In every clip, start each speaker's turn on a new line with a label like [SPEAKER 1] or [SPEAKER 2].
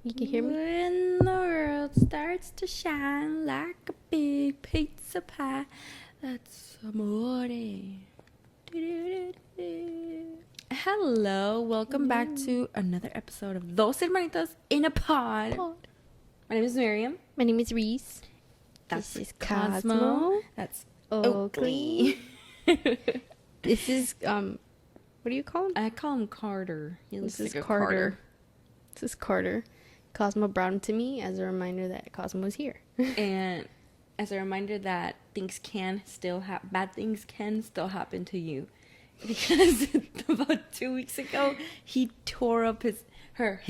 [SPEAKER 1] You can hear me?
[SPEAKER 2] When the world starts to shine like a big pizza pie, that's amore. Hello, welcome back to another episode of Dos Hermanitas in a Pod. My name is Miriam.
[SPEAKER 1] My name is Reese.
[SPEAKER 2] This is
[SPEAKER 1] Cosmo.
[SPEAKER 2] That's
[SPEAKER 1] Oakley.
[SPEAKER 2] Oakley.
[SPEAKER 1] This is, what do you call him?
[SPEAKER 2] I call him Carter. He looks
[SPEAKER 1] This is
[SPEAKER 2] like a
[SPEAKER 1] Carter. This is Carter. Cosmo brought him to me as a reminder that Cosmo is here.
[SPEAKER 2] And as a reminder that things can still happen, bad things can still happen to you. Because about 2 weeks ago, he tore up her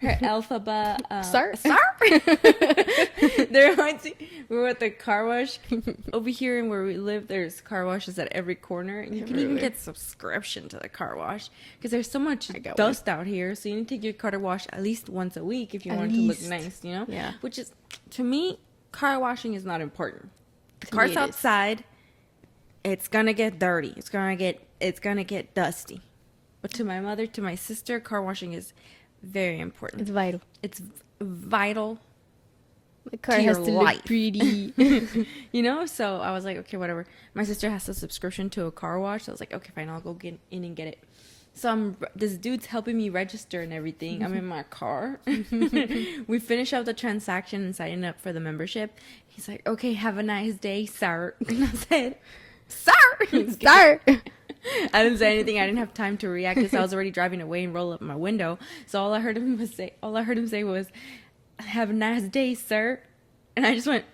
[SPEAKER 2] alphabet.
[SPEAKER 1] Sar?
[SPEAKER 2] There reminds me, we were at the car wash over here, and where we live, there's car washes at every corner, and you can even get subscription to the car wash because there's so much dust out here. So you need to take your car to wash at least once a week if you want it to look nice, you know?
[SPEAKER 1] Yeah.
[SPEAKER 2] Which is, to me, car washing is not important. The car's outside. It's gonna get dirty. It's gonna get dusty. But to my mother, to my sister, car washing is very important.
[SPEAKER 1] It's vital.
[SPEAKER 2] It's vital.
[SPEAKER 1] My car has to look pretty.
[SPEAKER 2] You know? So I was like, okay, whatever. My sister has a subscription to a car wash. So I was like, okay, fine, I'll go get in and get it. So this dude's helping me register and everything. I'm in my car. We finish up the transaction and signing up for the membership. He's like, okay, have a nice day, sir. And I said, sir!
[SPEAKER 1] Sir!
[SPEAKER 2] I didn't say anything. I didn't have time to react because I was already driving away and roll up my window. So all I heard him say was, have a nice day, sir. And I just went,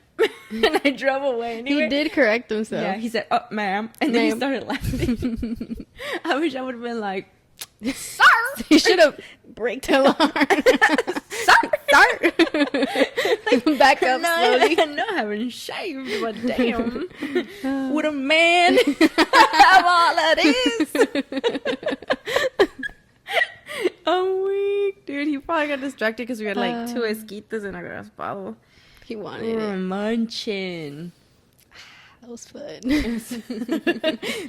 [SPEAKER 2] and I drove away. Anyway.
[SPEAKER 1] He did correct himself.
[SPEAKER 2] Yeah, he said, oh, ma'am. And then he started laughing. I wish I would have been like, sir!
[SPEAKER 1] He should have braked hella hard. Sir! Back up slowly.
[SPEAKER 2] No, I haven't shaved, but damn. Would a man have all of this? I'm weak, dude. He probably got distracted because we had like two esquitas and a raspado.
[SPEAKER 1] He wanted
[SPEAKER 2] We were
[SPEAKER 1] it.
[SPEAKER 2] munching.
[SPEAKER 1] That was fun.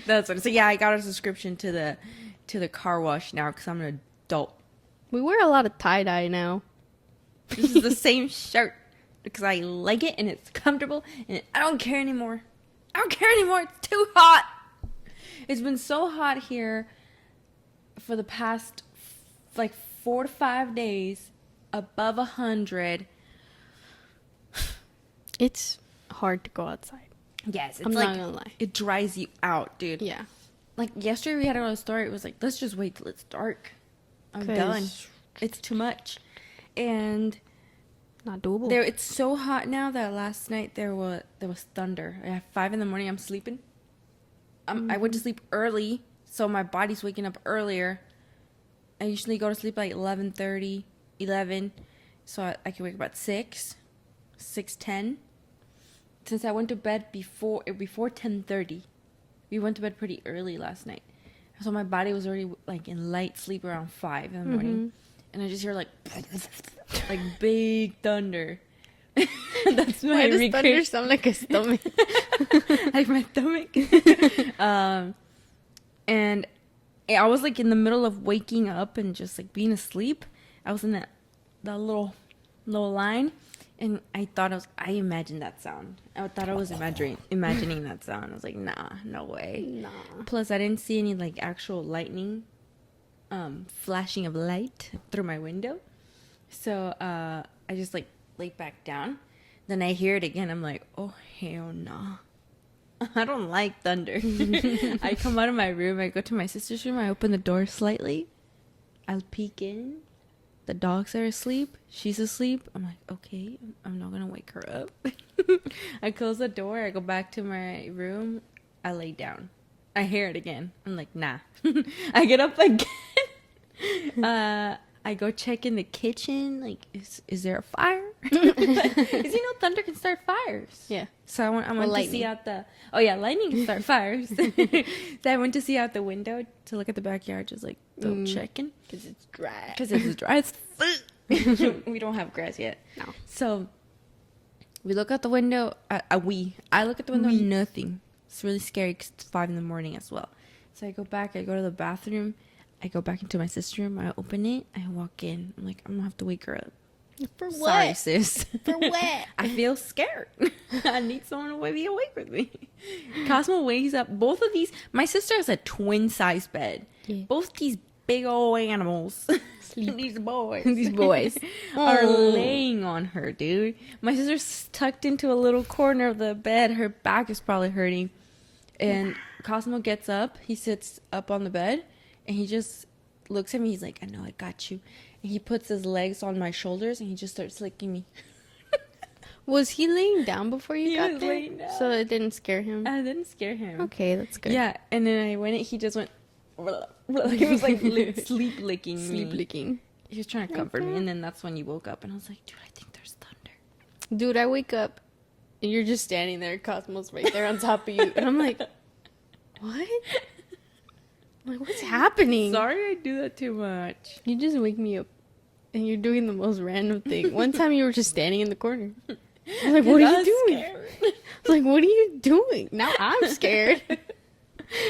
[SPEAKER 2] That's what. So yeah, I got a subscription to the car wash now because I'm an adult.
[SPEAKER 1] We wear a lot of tie-dye now.
[SPEAKER 2] This is the same shirt because I like it and it's comfortable and I don't care anymore. I don't care anymore. It's too hot. It's been so hot here for the past like 4 to 5 days, above 100.
[SPEAKER 1] It's hard to go outside.
[SPEAKER 2] Yes, it's
[SPEAKER 1] I'm
[SPEAKER 2] like,
[SPEAKER 1] not gonna lie.
[SPEAKER 2] it dries you out, dude.
[SPEAKER 1] Yeah.
[SPEAKER 2] Like yesterday we had a store. It was like, let's just wait till it's dark. I'm done. It's too much. And
[SPEAKER 1] not doable.
[SPEAKER 2] there, it's so hot now that last night there was thunder. At 5 a.m, I'm sleeping. I went to sleep early, so my body's waking up earlier. I usually go to sleep like 11:30, 11, so I can wake up at 6:10. Since I went to bed before 10:30, we went to bed pretty early last night, so my body was already like in light sleep around 5 in the morning. And I just hear like big thunder. That's my
[SPEAKER 1] Why does thunder sound like a stomach?
[SPEAKER 2] Like my stomach. And I was like in the middle of waking up and just like being asleep. I was in that little line, and I imagined that sound. I thought I was imagining that sound. I was like, nah, no way.
[SPEAKER 1] Nah.
[SPEAKER 2] Plus, I didn't see any like actual lightning. Flashing of light through my window. So I just like laid back down. Then I hear it again. I'm like, oh hell no. I don't like thunder. I come out of my room. I go to my sister's room. I open the door slightly. I'll peek in. The dogs are asleep. She's asleep. I'm like, okay, I'm not gonna wake her up. I close the door. I go back to my room. I lay down. I hear it again. I'm like, nah. I get up again. I go check in the kitchen. Like, is there a fire? Because thunder can start fires.
[SPEAKER 1] Yeah.
[SPEAKER 2] So I went to see out the. Oh yeah, lightning can start fires. So I went to see out the window to look at the backyard, just like checking.
[SPEAKER 1] Because it's dry.
[SPEAKER 2] We don't have grass yet.
[SPEAKER 1] No.
[SPEAKER 2] So we look out the window. I look at the window. Nothing. It's really scary because it's 5 a.m. as well. So I go back. I go to the bathroom. I go back into my sister's room. I open it. I walk in. I'm like, I'm going to have to wake her up.
[SPEAKER 1] For what?
[SPEAKER 2] Sorry, sis.
[SPEAKER 1] For what?
[SPEAKER 2] I feel scared. I need someone to be awake with me. Cosmo wakes up. Both of these. My sister has a twin size bed.
[SPEAKER 1] Yeah.
[SPEAKER 2] Both these big old animals. These boys.
[SPEAKER 1] These boys
[SPEAKER 2] are laying on her, dude. My sister's tucked into a little corner of the bed. Her back is probably hurting. And Cosmo gets up. He sits up on the bed. And he just looks at me. He's like, I know, I got you. And he puts his legs on my shoulders. And he just starts licking me.
[SPEAKER 1] Was he laying down before you got there?
[SPEAKER 2] Laying down.
[SPEAKER 1] So it didn't scare him?
[SPEAKER 2] I didn't scare him.
[SPEAKER 1] Okay, that's good.
[SPEAKER 2] Yeah, and then I went. He just went. He was like sleep licking me.
[SPEAKER 1] Sleep licking.
[SPEAKER 2] He was trying to comfort me, and then that's when you woke up, and I was like, "Dude, I think there's thunder."
[SPEAKER 1] Dude, I wake up, and you're just standing there. Cosmo's right there on top of you, and I'm like, "What? I'm like, what's happening?"
[SPEAKER 2] Sorry, I do that too much.
[SPEAKER 1] You just wake me up, and you're doing the most random thing. One time, you were just standing in the corner. I was like, "What are you doing?" I was like, "What are you doing?" Now I'm scared.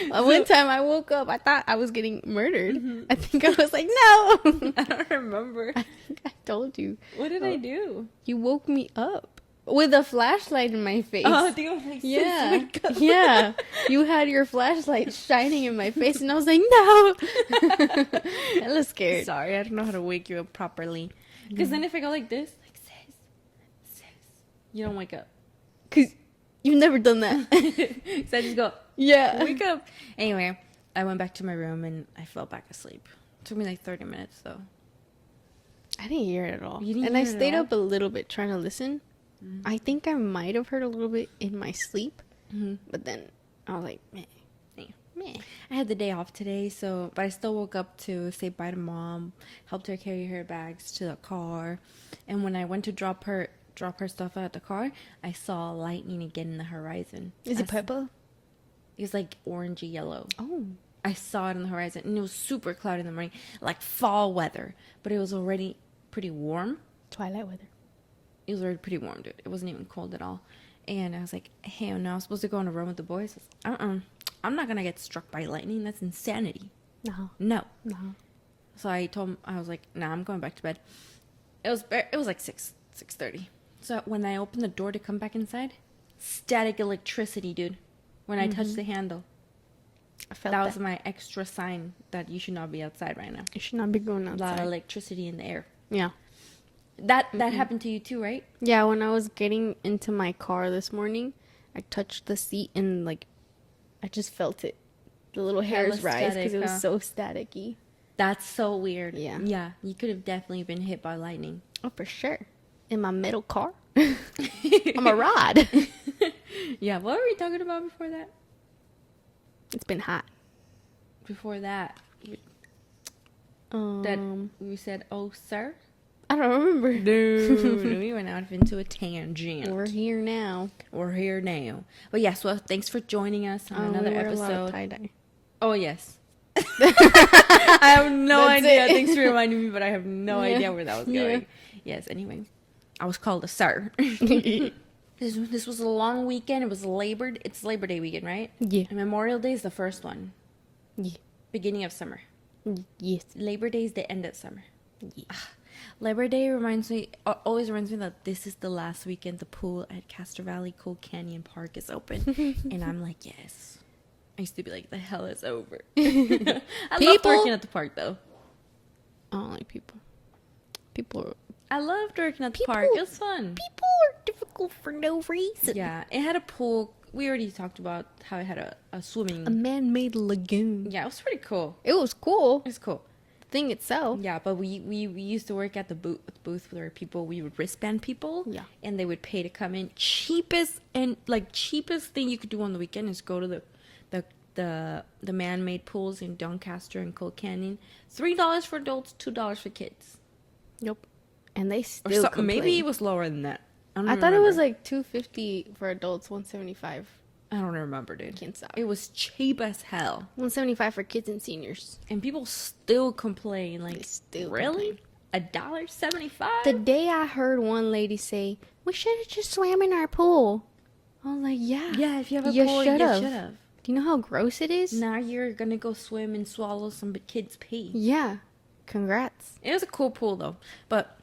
[SPEAKER 1] One time I woke up, I thought I was getting murdered. Mm-hmm. I think I was like, no.
[SPEAKER 2] I don't remember.
[SPEAKER 1] I think I told you.
[SPEAKER 2] What did I do?
[SPEAKER 1] You woke me up with a flashlight in my face.
[SPEAKER 2] Oh, do you like
[SPEAKER 1] yeah. Yeah. You had your flashlight shining in my face, and I was like, no. I was scared.
[SPEAKER 2] Sorry, I don't know how to wake you up properly. Because then if I go like this, like, sis, you don't wake up.
[SPEAKER 1] Because you've never done that.
[SPEAKER 2] So I just go,
[SPEAKER 1] yeah,
[SPEAKER 2] wake up. Anyway, I went back to my room and I fell back asleep. It took me like 30 minutes though.
[SPEAKER 1] I didn't hear it at all.
[SPEAKER 2] You didn't
[SPEAKER 1] and
[SPEAKER 2] hear
[SPEAKER 1] I
[SPEAKER 2] it
[SPEAKER 1] stayed
[SPEAKER 2] at all?
[SPEAKER 1] up a little bit trying to listen.
[SPEAKER 2] Mm-hmm.
[SPEAKER 1] I think I might have heard a little bit in my sleep.
[SPEAKER 2] Mm-hmm.
[SPEAKER 1] But then I was like, meh.
[SPEAKER 2] I had the day off today, but I still woke up to say bye to Mom, helped her carry her bags to the car, and when I went to drop her stuff at the car, I saw lightning again in the horizon.
[SPEAKER 1] Is it purple?
[SPEAKER 2] It was like orangey yellow.
[SPEAKER 1] Oh.
[SPEAKER 2] I saw it in the horizon, and it was super cloudy in the morning, like fall weather, but it was already pretty warm.
[SPEAKER 1] Twilight weather.
[SPEAKER 2] It was already pretty warm, dude. It wasn't even cold at all. And I was like, hey, no, I was supposed to go on a run with the boys. I'm not going to get struck by lightning. That's insanity. No. So I was like, nah, I'm going back to bed. It was like 6:30. So when I opened the door to come back inside, static electricity, dude. When I touched the handle.
[SPEAKER 1] I felt
[SPEAKER 2] that was my extra sign that you should not be outside right now.
[SPEAKER 1] You should not be going outside.
[SPEAKER 2] A lot of electricity in the air.
[SPEAKER 1] Yeah.
[SPEAKER 2] That happened to you too, right?
[SPEAKER 1] Yeah, when I was getting into my car this morning, I touched the seat and like I just felt it. The little hairs rise because it was so staticky.
[SPEAKER 2] That's so weird.
[SPEAKER 1] Yeah.
[SPEAKER 2] Yeah, you could have definitely been hit by lightning.
[SPEAKER 1] Oh, for sure. In my metal car. I'm a rod.
[SPEAKER 2] Yeah, what were we talking about before that?
[SPEAKER 1] It's been hot.
[SPEAKER 2] Before that, that we said, "Oh, sir."
[SPEAKER 1] I don't remember.
[SPEAKER 2] Dude, we went out into a tangent.
[SPEAKER 1] We're here now.
[SPEAKER 2] But yes, well, thanks for joining us on another episode.
[SPEAKER 1] Tie-dye.
[SPEAKER 2] Oh yes. I have no idea.
[SPEAKER 1] It.
[SPEAKER 2] Thanks for reminding me, but I have no idea where that was going.
[SPEAKER 1] Yeah.
[SPEAKER 2] Yes. Anyway, I was called a sir. This was a long weekend. It was It's Labor Day weekend, right?
[SPEAKER 1] Yeah.
[SPEAKER 2] And Memorial Day is the first one.
[SPEAKER 1] Yeah.
[SPEAKER 2] Beginning of summer.
[SPEAKER 1] Yes.
[SPEAKER 2] Labor Day is the end of summer.
[SPEAKER 1] Yeah.
[SPEAKER 2] Labor Day always reminds me that this is the last weekend the pool at Castro Valley Cool Canyon Park is open. And I'm like, yes. I used to be like, the hell is over. I loved working at the park, though.
[SPEAKER 1] I don't like people.
[SPEAKER 2] I loved working at the park. It was fun.
[SPEAKER 1] People are difficult for no reason.
[SPEAKER 2] Yeah, it had a pool. We already talked about how it had a swimming.
[SPEAKER 1] A man-made lagoon.
[SPEAKER 2] Yeah, it was pretty cool.
[SPEAKER 1] It was cool.
[SPEAKER 2] It was cool.
[SPEAKER 1] The thing itself.
[SPEAKER 2] Yeah, but we used to work at the booth where we would wristband people.
[SPEAKER 1] Yeah. And
[SPEAKER 2] they would pay to come in. Cheapest thing you could do on the weekend is go to the man-made pools in Doncaster and Cold Canyon. $3 for adults, $2 for kids.
[SPEAKER 1] Yep. And they still complain.
[SPEAKER 2] Maybe it was lower than that.
[SPEAKER 1] I thought it was like $250 for adults, $175.
[SPEAKER 2] I don't remember, dude.
[SPEAKER 1] Can't stop.
[SPEAKER 2] It was cheap as hell.
[SPEAKER 1] $175 for kids and seniors.
[SPEAKER 2] And people still complain. Like, really? $1.75?
[SPEAKER 1] The day I heard one lady say, "We should have just swam in our pool," I was like, "Yeah,
[SPEAKER 2] yeah. If you have a pool, you should have."
[SPEAKER 1] Do you know how gross it is?
[SPEAKER 2] Now you're gonna go swim and swallow some kids' pee.
[SPEAKER 1] Yeah. Congrats.
[SPEAKER 2] It was a cool pool though, but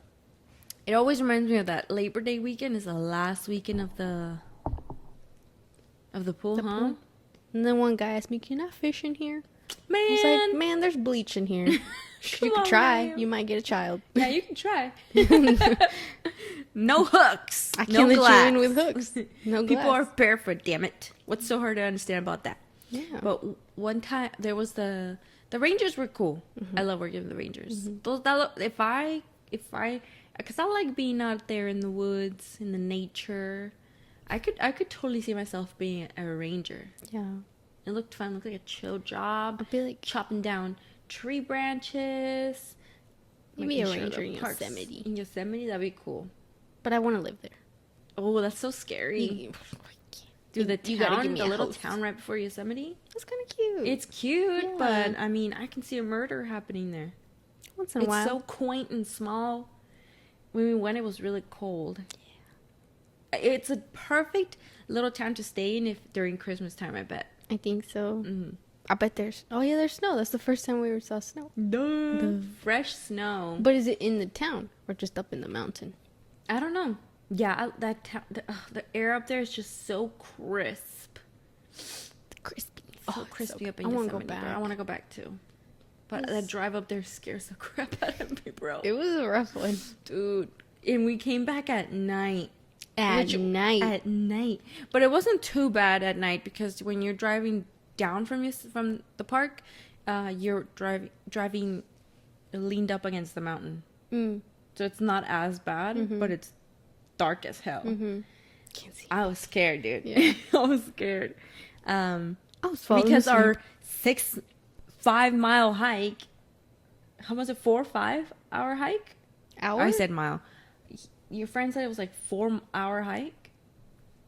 [SPEAKER 2] It always reminds me of that Labor Day weekend is the last weekend of the pool, huh?
[SPEAKER 1] Pool. And then one guy asked me, "Can I fish in here?"
[SPEAKER 2] Man,
[SPEAKER 1] I was like, "Man, there's bleach in here. You
[SPEAKER 2] Come
[SPEAKER 1] could
[SPEAKER 2] on,
[SPEAKER 1] try.
[SPEAKER 2] man.
[SPEAKER 1] You might get a child."
[SPEAKER 2] Yeah, you can try. No hooks.
[SPEAKER 1] I
[SPEAKER 2] no
[SPEAKER 1] can't let
[SPEAKER 2] glass.
[SPEAKER 1] you in with hooks. No glass.
[SPEAKER 2] People are barefoot. Damn it! What's so hard to understand about that?
[SPEAKER 1] Yeah.
[SPEAKER 2] But one time there was the Rangers were cool. I love working with the Rangers. Those if I because I like being out there in the woods in the nature. I could totally see myself being a ranger.
[SPEAKER 1] Yeah.
[SPEAKER 2] It looked fun. It looked like a chill job.
[SPEAKER 1] I'd be like,
[SPEAKER 2] Chopping down tree branches.
[SPEAKER 1] maybe a
[SPEAKER 2] making sure
[SPEAKER 1] ranger
[SPEAKER 2] the
[SPEAKER 1] in
[SPEAKER 2] parks-
[SPEAKER 1] Yosemite.
[SPEAKER 2] In Yosemite, that'd be cool.
[SPEAKER 1] But I want to live there.
[SPEAKER 2] Oh, that's so scary. Dude, the
[SPEAKER 1] You gotta
[SPEAKER 2] town,
[SPEAKER 1] give me
[SPEAKER 2] the
[SPEAKER 1] a
[SPEAKER 2] little
[SPEAKER 1] host.
[SPEAKER 2] town right before Yosemite.
[SPEAKER 1] That's kind of cute.
[SPEAKER 2] It's cute,
[SPEAKER 1] Yeah.
[SPEAKER 2] but I mean, I can see a murder happening there.
[SPEAKER 1] Once in a
[SPEAKER 2] It's
[SPEAKER 1] while.
[SPEAKER 2] so quaint and small. When we went, it was really cold. Yeah. It's a perfect little town to stay in if during Christmas time, I bet.
[SPEAKER 1] I think so.
[SPEAKER 2] Mm-hmm.
[SPEAKER 1] I bet there's. Oh yeah, there's snow. That's the first time we ever saw snow.
[SPEAKER 2] The fresh snow.
[SPEAKER 1] But is it in the town or just up in the mountain?
[SPEAKER 2] I don't know. Yeah, the air up there is just so crisp.
[SPEAKER 1] Crispy.
[SPEAKER 2] So crispy
[SPEAKER 1] so
[SPEAKER 2] up in
[SPEAKER 1] I want
[SPEAKER 2] Yosemite.
[SPEAKER 1] to go
[SPEAKER 2] bro.
[SPEAKER 1] back.
[SPEAKER 2] I want to go back too. But that drive up there scares the crap out of me, bro.
[SPEAKER 1] It was a rough one.
[SPEAKER 2] Dude. And we came back at night.
[SPEAKER 1] At night.
[SPEAKER 2] At night. But it wasn't too bad at night because when you're driving down from the park, you're driving leaned up against the mountain.
[SPEAKER 1] Mm.
[SPEAKER 2] So it's not as bad, but it's dark as hell.
[SPEAKER 1] Mm-hmm. Can't see.
[SPEAKER 2] I was scared, dude.
[SPEAKER 1] Yeah.
[SPEAKER 2] I was scared.
[SPEAKER 1] I was falling
[SPEAKER 2] Because
[SPEAKER 1] asleep.
[SPEAKER 2] our 5 mile hike, how was it, 4 or 5 hour hike?
[SPEAKER 1] Hour?
[SPEAKER 2] I said mile. Your friend said it was like 4 hour hike.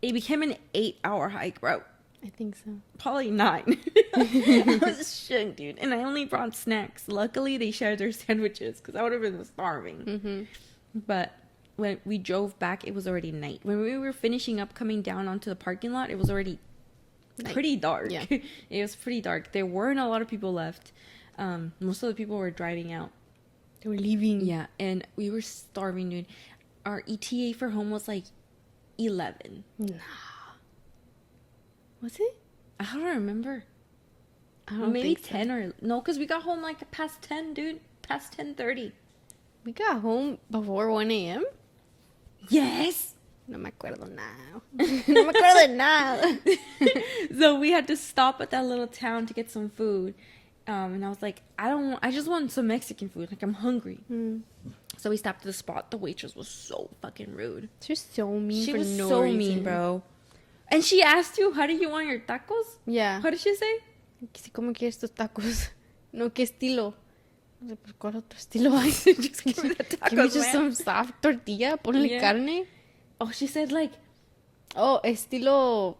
[SPEAKER 2] It became an 8 hour hike, bro.
[SPEAKER 1] I think so.
[SPEAKER 2] Probably 9. I was shook, dude. And I only brought snacks. Luckily, they shared their sandwiches because I would have been starving.
[SPEAKER 1] Mm-hmm.
[SPEAKER 2] But when we drove back, it was already night. When we were finishing up, coming down onto the parking lot, it was already
[SPEAKER 1] Night.
[SPEAKER 2] pretty dark.
[SPEAKER 1] Yeah.
[SPEAKER 2] It was pretty dark. There weren't a lot of people left. Most of the people were driving out.
[SPEAKER 1] They were leaving.
[SPEAKER 2] Yeah, and we were starving, dude. Our ETA for home was like 11.
[SPEAKER 1] Nah. Was it?
[SPEAKER 2] I don't remember.
[SPEAKER 1] I don't
[SPEAKER 2] Maybe
[SPEAKER 1] think so.
[SPEAKER 2] 10 or... No, because we got home like past 10, dude. Past 10:30.
[SPEAKER 1] We got home before 1 a.m.?
[SPEAKER 2] Yes!
[SPEAKER 1] No me acuerdo now. No me acuerdo now.
[SPEAKER 2] So we had to stop at that little town to get some food. And I was like, I just want some Mexican food. Like, I'm hungry.
[SPEAKER 1] Mm.
[SPEAKER 2] So we stopped at the spot. The waitress was so fucking rude.
[SPEAKER 1] She was so mean
[SPEAKER 2] She
[SPEAKER 1] for
[SPEAKER 2] was
[SPEAKER 1] no
[SPEAKER 2] so
[SPEAKER 1] reason.
[SPEAKER 2] mean, bro. And she asked you, how do you want your tacos?
[SPEAKER 1] Yeah.
[SPEAKER 2] What did she say?
[SPEAKER 1] ¿Cómo quieres tus tacos? No, ¿qué estilo? No sé, pues, ¿cuál otro estilo hay?
[SPEAKER 2] Just give me the
[SPEAKER 1] Give me
[SPEAKER 2] tacos,
[SPEAKER 1] just
[SPEAKER 2] man.
[SPEAKER 1] some soft tortilla. Ponle
[SPEAKER 2] Yeah.
[SPEAKER 1] carne.
[SPEAKER 2] Oh, she said like,
[SPEAKER 1] Oh, estilo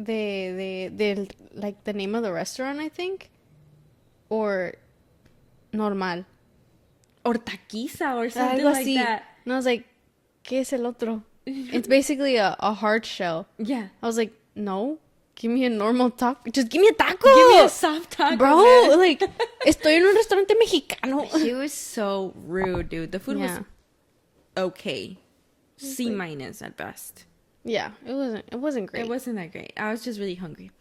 [SPEAKER 1] de like the name of the restaurant, I think. Or normal.
[SPEAKER 2] or taquiza or something
[SPEAKER 1] Algo
[SPEAKER 2] like
[SPEAKER 1] así.
[SPEAKER 2] that.
[SPEAKER 1] And I was like, ¿qué es el otro? It's basically a hard shell.
[SPEAKER 2] Yeah.
[SPEAKER 1] I was like, no, give me a normal taco. Just give me a taco.
[SPEAKER 2] Give me a soft taco,
[SPEAKER 1] Bro,
[SPEAKER 2] man.
[SPEAKER 1] like, estoy en un restaurante mexicano.
[SPEAKER 2] She was so rude, dude. The food
[SPEAKER 1] Yeah.
[SPEAKER 2] was okay. C minus at best.
[SPEAKER 1] Yeah, it wasn't great.
[SPEAKER 2] It wasn't that great. I was just really hungry.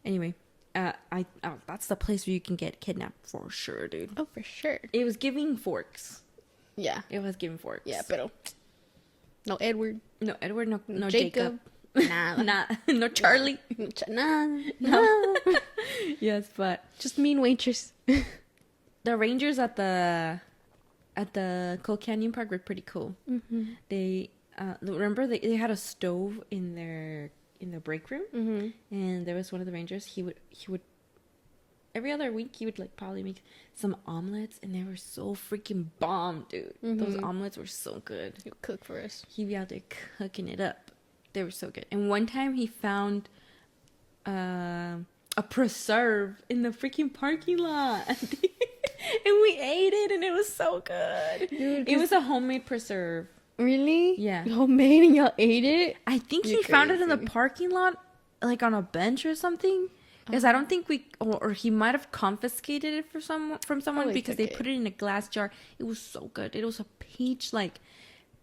[SPEAKER 2] Anyway, that's the place where you can get kidnapped for sure, dude.
[SPEAKER 1] Oh, for sure.
[SPEAKER 2] It was giving forks.
[SPEAKER 1] Yeah.
[SPEAKER 2] It was giving forks.
[SPEAKER 1] Yeah, pero no Edward.
[SPEAKER 2] No Edward, no
[SPEAKER 1] Jacob.
[SPEAKER 2] Jacob.
[SPEAKER 1] Nada.
[SPEAKER 2] Nah, no Charlie.
[SPEAKER 1] Nada.
[SPEAKER 2] No.
[SPEAKER 1] No.
[SPEAKER 2] Yes, but
[SPEAKER 1] Just mean waitress.
[SPEAKER 2] the rangers at the Coal Canyon Park were pretty cool.
[SPEAKER 1] Mm-hmm.
[SPEAKER 2] They remember they had a stove in their break room,
[SPEAKER 1] Mm-hmm.
[SPEAKER 2] and there was one of the rangers. He would every other week he would like probably make some omelets, and they were so freaking bomb, dude. Those
[SPEAKER 1] Mhm.
[SPEAKER 2] omelets were so good.
[SPEAKER 1] You cook for us.
[SPEAKER 2] He'd be out there cooking it up. They were so good. And one time he found a preserve in the freaking parking lot. And we ate it, and it was so good.
[SPEAKER 1] Dude,
[SPEAKER 2] It was a homemade preserve.
[SPEAKER 1] Really?
[SPEAKER 2] Yeah.
[SPEAKER 1] Homemade and y'all ate it?
[SPEAKER 2] I think he
[SPEAKER 1] You're
[SPEAKER 2] found it in the
[SPEAKER 1] crazy.
[SPEAKER 2] parking lot, like on a bench or something. Because I don't think or he might have confiscated it from someone
[SPEAKER 1] Probably
[SPEAKER 2] because
[SPEAKER 1] took
[SPEAKER 2] they
[SPEAKER 1] it.
[SPEAKER 2] put it in a glass jar. It was so good. It was a peach, like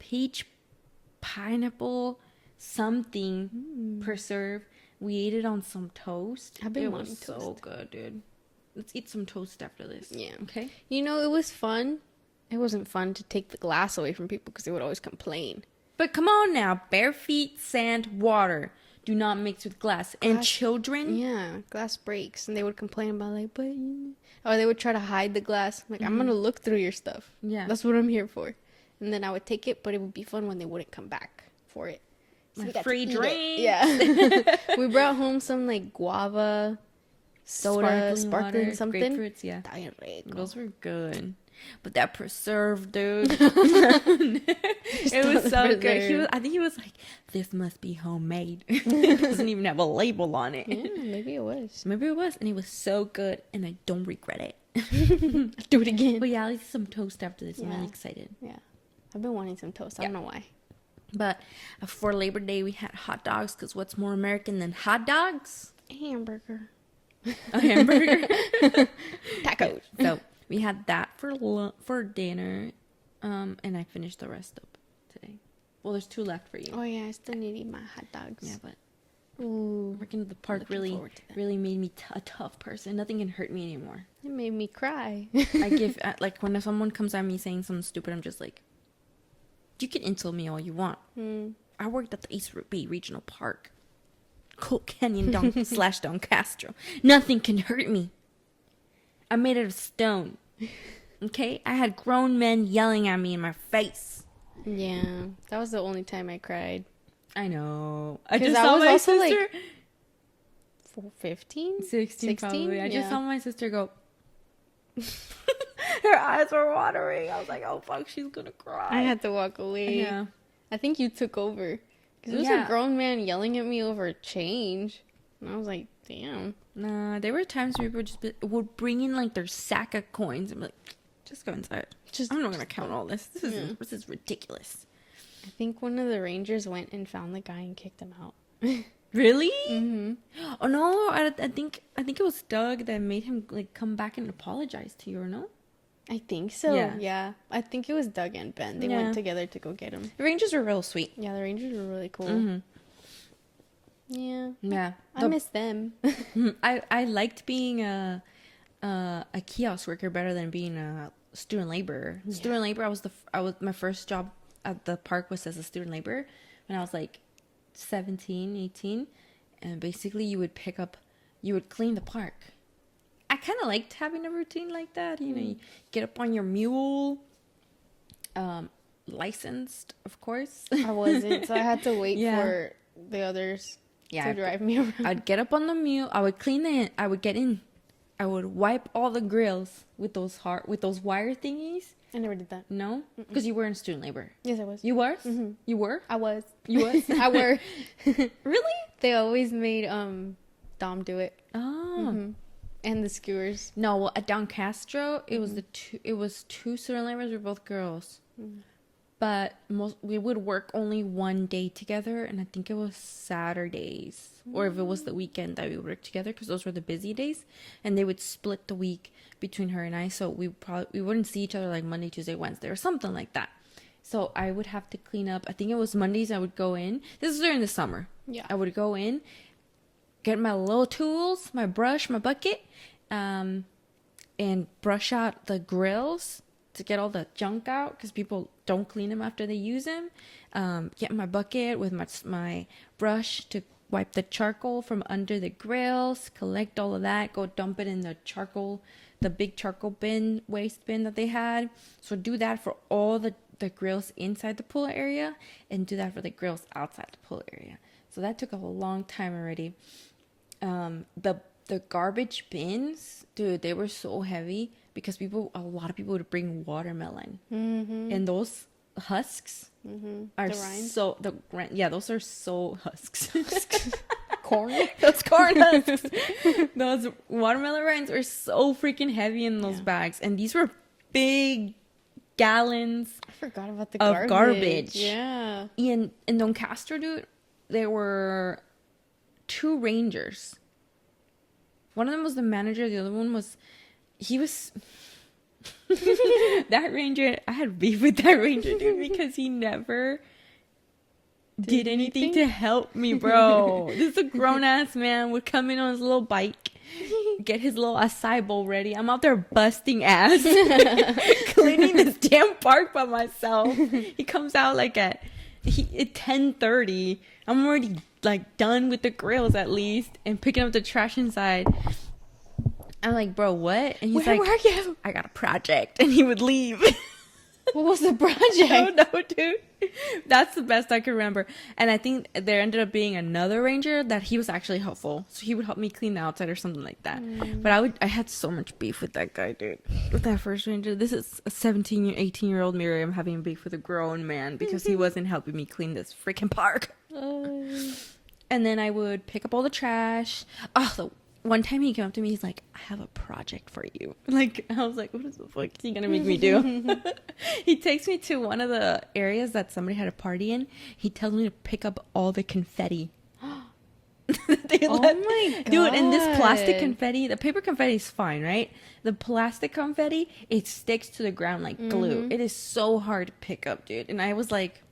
[SPEAKER 2] peach pineapple something preserve. We ate it on some toast.
[SPEAKER 1] I've been
[SPEAKER 2] it
[SPEAKER 1] wanting
[SPEAKER 2] was so
[SPEAKER 1] toast.
[SPEAKER 2] good, dude. Let's eat some toast after this.
[SPEAKER 1] Yeah.
[SPEAKER 2] Okay.
[SPEAKER 1] You know, it was fun. It wasn't fun to take the glass away from people because they would always complain.
[SPEAKER 2] But come on now, bare feet, sand, water. Do not mix with glass. And children.
[SPEAKER 1] Yeah, glass breaks, and they would complain about like, but or they would try to hide the glass. I'm like, I'm gonna look through your stuff.
[SPEAKER 2] Yeah.
[SPEAKER 1] That's what I'm here for. And then I would take it, but it would be fun when they wouldn't come back for it. So
[SPEAKER 2] My
[SPEAKER 1] we got
[SPEAKER 2] free
[SPEAKER 1] to eat it.
[SPEAKER 2] drink.
[SPEAKER 1] Yeah. We brought home some like guava soda, sparkling
[SPEAKER 2] water,
[SPEAKER 1] something.
[SPEAKER 2] grapefruits, yeah.
[SPEAKER 1] Está bien rico.
[SPEAKER 2] Those were good. But that preserve, dude. It was so good. I think he was like, this must be homemade. It doesn't even have a label on it.
[SPEAKER 1] Yeah, maybe it was.
[SPEAKER 2] Maybe it was. And it was so good. And I don't regret it.
[SPEAKER 1] Do it again.
[SPEAKER 2] But yeah, I'll eat some toast after this. I'm
[SPEAKER 1] Yeah.
[SPEAKER 2] really excited.
[SPEAKER 1] Yeah. I've been wanting some toast. I don't know why.
[SPEAKER 2] But for Labor Day, we had hot dogs. Because what's more American than hot dogs?
[SPEAKER 1] Hamburger.
[SPEAKER 2] A hamburger.
[SPEAKER 1] Tacos.
[SPEAKER 2] So we had that for dinner. And I finished the rest up today. Well, there's 2 left for you.
[SPEAKER 1] Oh yeah, I still need to eat my hot dogs.
[SPEAKER 2] Yeah, but
[SPEAKER 1] Ooh.
[SPEAKER 2] working at the park
[SPEAKER 1] Looking
[SPEAKER 2] really
[SPEAKER 1] forward to that.
[SPEAKER 2] really made me a tough person. Nothing can hurt me anymore.
[SPEAKER 1] It made me cry.
[SPEAKER 2] I give like when someone comes at me saying something stupid, I'm just like, you can insult me all you want. I worked at the East Bay Regional Park, Colt Canyon Don / Don Castro. Nothing can hurt me. I'm made out of stone. Okay, I had grown men yelling at me in my face.
[SPEAKER 1] Yeah, that was the only time I cried.
[SPEAKER 2] I know. I
[SPEAKER 1] 'Cause
[SPEAKER 2] just
[SPEAKER 1] I
[SPEAKER 2] saw
[SPEAKER 1] was
[SPEAKER 2] my
[SPEAKER 1] also,
[SPEAKER 2] sister.
[SPEAKER 1] like, 15?
[SPEAKER 2] 16 probably. I just
[SPEAKER 1] Yeah.
[SPEAKER 2] saw my sister go. Her eyes were watering. I was like, oh fuck, she's gonna cry.
[SPEAKER 1] I had to walk away.
[SPEAKER 2] Yeah.
[SPEAKER 1] I think you took over. Because it was
[SPEAKER 2] Yeah.
[SPEAKER 1] a grown man yelling at me over change. And I was like, damn.
[SPEAKER 2] Nah, there were times where people would bring in like their sack of coins and be like, just go inside. I'm not gonna count all this. This is ridiculous.
[SPEAKER 1] I think one of the rangers went and found the guy and kicked him out.
[SPEAKER 2] Really?
[SPEAKER 1] Mm-hmm.
[SPEAKER 2] Oh no, I think it was Doug that made him like come back and apologize to you, or no?
[SPEAKER 1] I think so.
[SPEAKER 2] Yeah.
[SPEAKER 1] Yeah. I think it was Doug and Ben. They went together to go get him.
[SPEAKER 2] The Rangers were real sweet.
[SPEAKER 1] Yeah, the rangers were really cool.
[SPEAKER 2] Mm-hmm.
[SPEAKER 1] Yeah.
[SPEAKER 2] Yeah.
[SPEAKER 1] I miss them.
[SPEAKER 2] I liked being a kiosk worker better than being a student laborer.
[SPEAKER 1] Yeah.
[SPEAKER 2] Student labor, I was my first job at the park was as a student laborer when I was like 17, 18, and basically you would clean the park. I kind of liked having a routine like that. You know, you get up on your mule, licensed, of course.
[SPEAKER 1] I wasn't, so I had to wait
[SPEAKER 2] Yeah.
[SPEAKER 1] for the others
[SPEAKER 2] Yeah,
[SPEAKER 1] to drive me around.
[SPEAKER 2] I'd get up on the mule. I would clean it. I would get in. I would wipe all the grills with those wire thingies.
[SPEAKER 1] I never did that.
[SPEAKER 2] No, because you were in student labor.
[SPEAKER 1] Yes, I was.
[SPEAKER 2] You were.
[SPEAKER 1] Mhm.
[SPEAKER 2] You were.
[SPEAKER 1] I was.
[SPEAKER 2] You was.
[SPEAKER 1] I were.
[SPEAKER 2] Really?
[SPEAKER 1] They always made Dom do it.
[SPEAKER 2] Oh.
[SPEAKER 1] And the skewers.
[SPEAKER 2] No, well, at Don Castro, it was two student laborers. We were both girls, but we would work only one day together, and I think it was Saturdays, or if it was the weekend that we would work together, because those were the busy days, and they would split the week between her and I. So we wouldn't see each other like Monday, Tuesday, Wednesday, or something like that. So I would have to clean up. I think it was Mondays. I would go in. This is during the summer.
[SPEAKER 1] Yeah.
[SPEAKER 2] I would go in, get my little tools, my brush, my bucket, and brush out the grills to get all the junk out because people don't clean them after they use them. Get my bucket with my brush to wipe the charcoal from under the grills, collect all of that, go dump it in the big charcoal bin, waste bin that they had. So do that for all the grills inside the pool area and do that for the grills outside the pool area. So that took a long time already. The garbage bins, dude, they were so heavy because a lot of people would bring watermelon, and those husks are
[SPEAKER 1] The rind?
[SPEAKER 2] those are so husks.
[SPEAKER 1] Corn?
[SPEAKER 2] Those corn husks. Those watermelon rinds are so freaking heavy in those bags, and these were big gallons
[SPEAKER 1] I forgot about the
[SPEAKER 2] of garbage.
[SPEAKER 1] Yeah.
[SPEAKER 2] In Don Castro, dude, there were 2 rangers. One of them was the manager. The other one was, That ranger, I had beef with that ranger, dude, because he never did anything to help me, bro. This is a grown-ass man would come in on his little bike, get his little acai bowl ready. I'm out there busting ass, cleaning this damn park by myself. He comes out like at 10:30. I'm already like done with the grills at least and picking up the trash inside. I'm like, bro, what? And he's like,
[SPEAKER 1] where are you?
[SPEAKER 2] I got a project. And he would leave.
[SPEAKER 1] What was the project?
[SPEAKER 2] I don't know, dude. That's the best I can remember. And I think there ended up being another ranger that he was actually helpful. So he would help me clean the outside or something like that. But I had so much beef with that guy, dude. With that first ranger. This is a 18-year-old Miriam having beef with a grown man because he wasn't helping me clean this freaking park. And then I would pick up all the trash. Oh, the one time he came up to me, he's like, I have a project for you. Like, I was like, what the fuck is he gonna make me do? He takes me to one of the areas that somebody had a party in. He tells me to pick up all the confetti. My god. Dude, and this plastic confetti, the paper confetti is fine, right? The plastic confetti, it sticks to the ground like glue. It is so hard to pick up, dude. And I was like,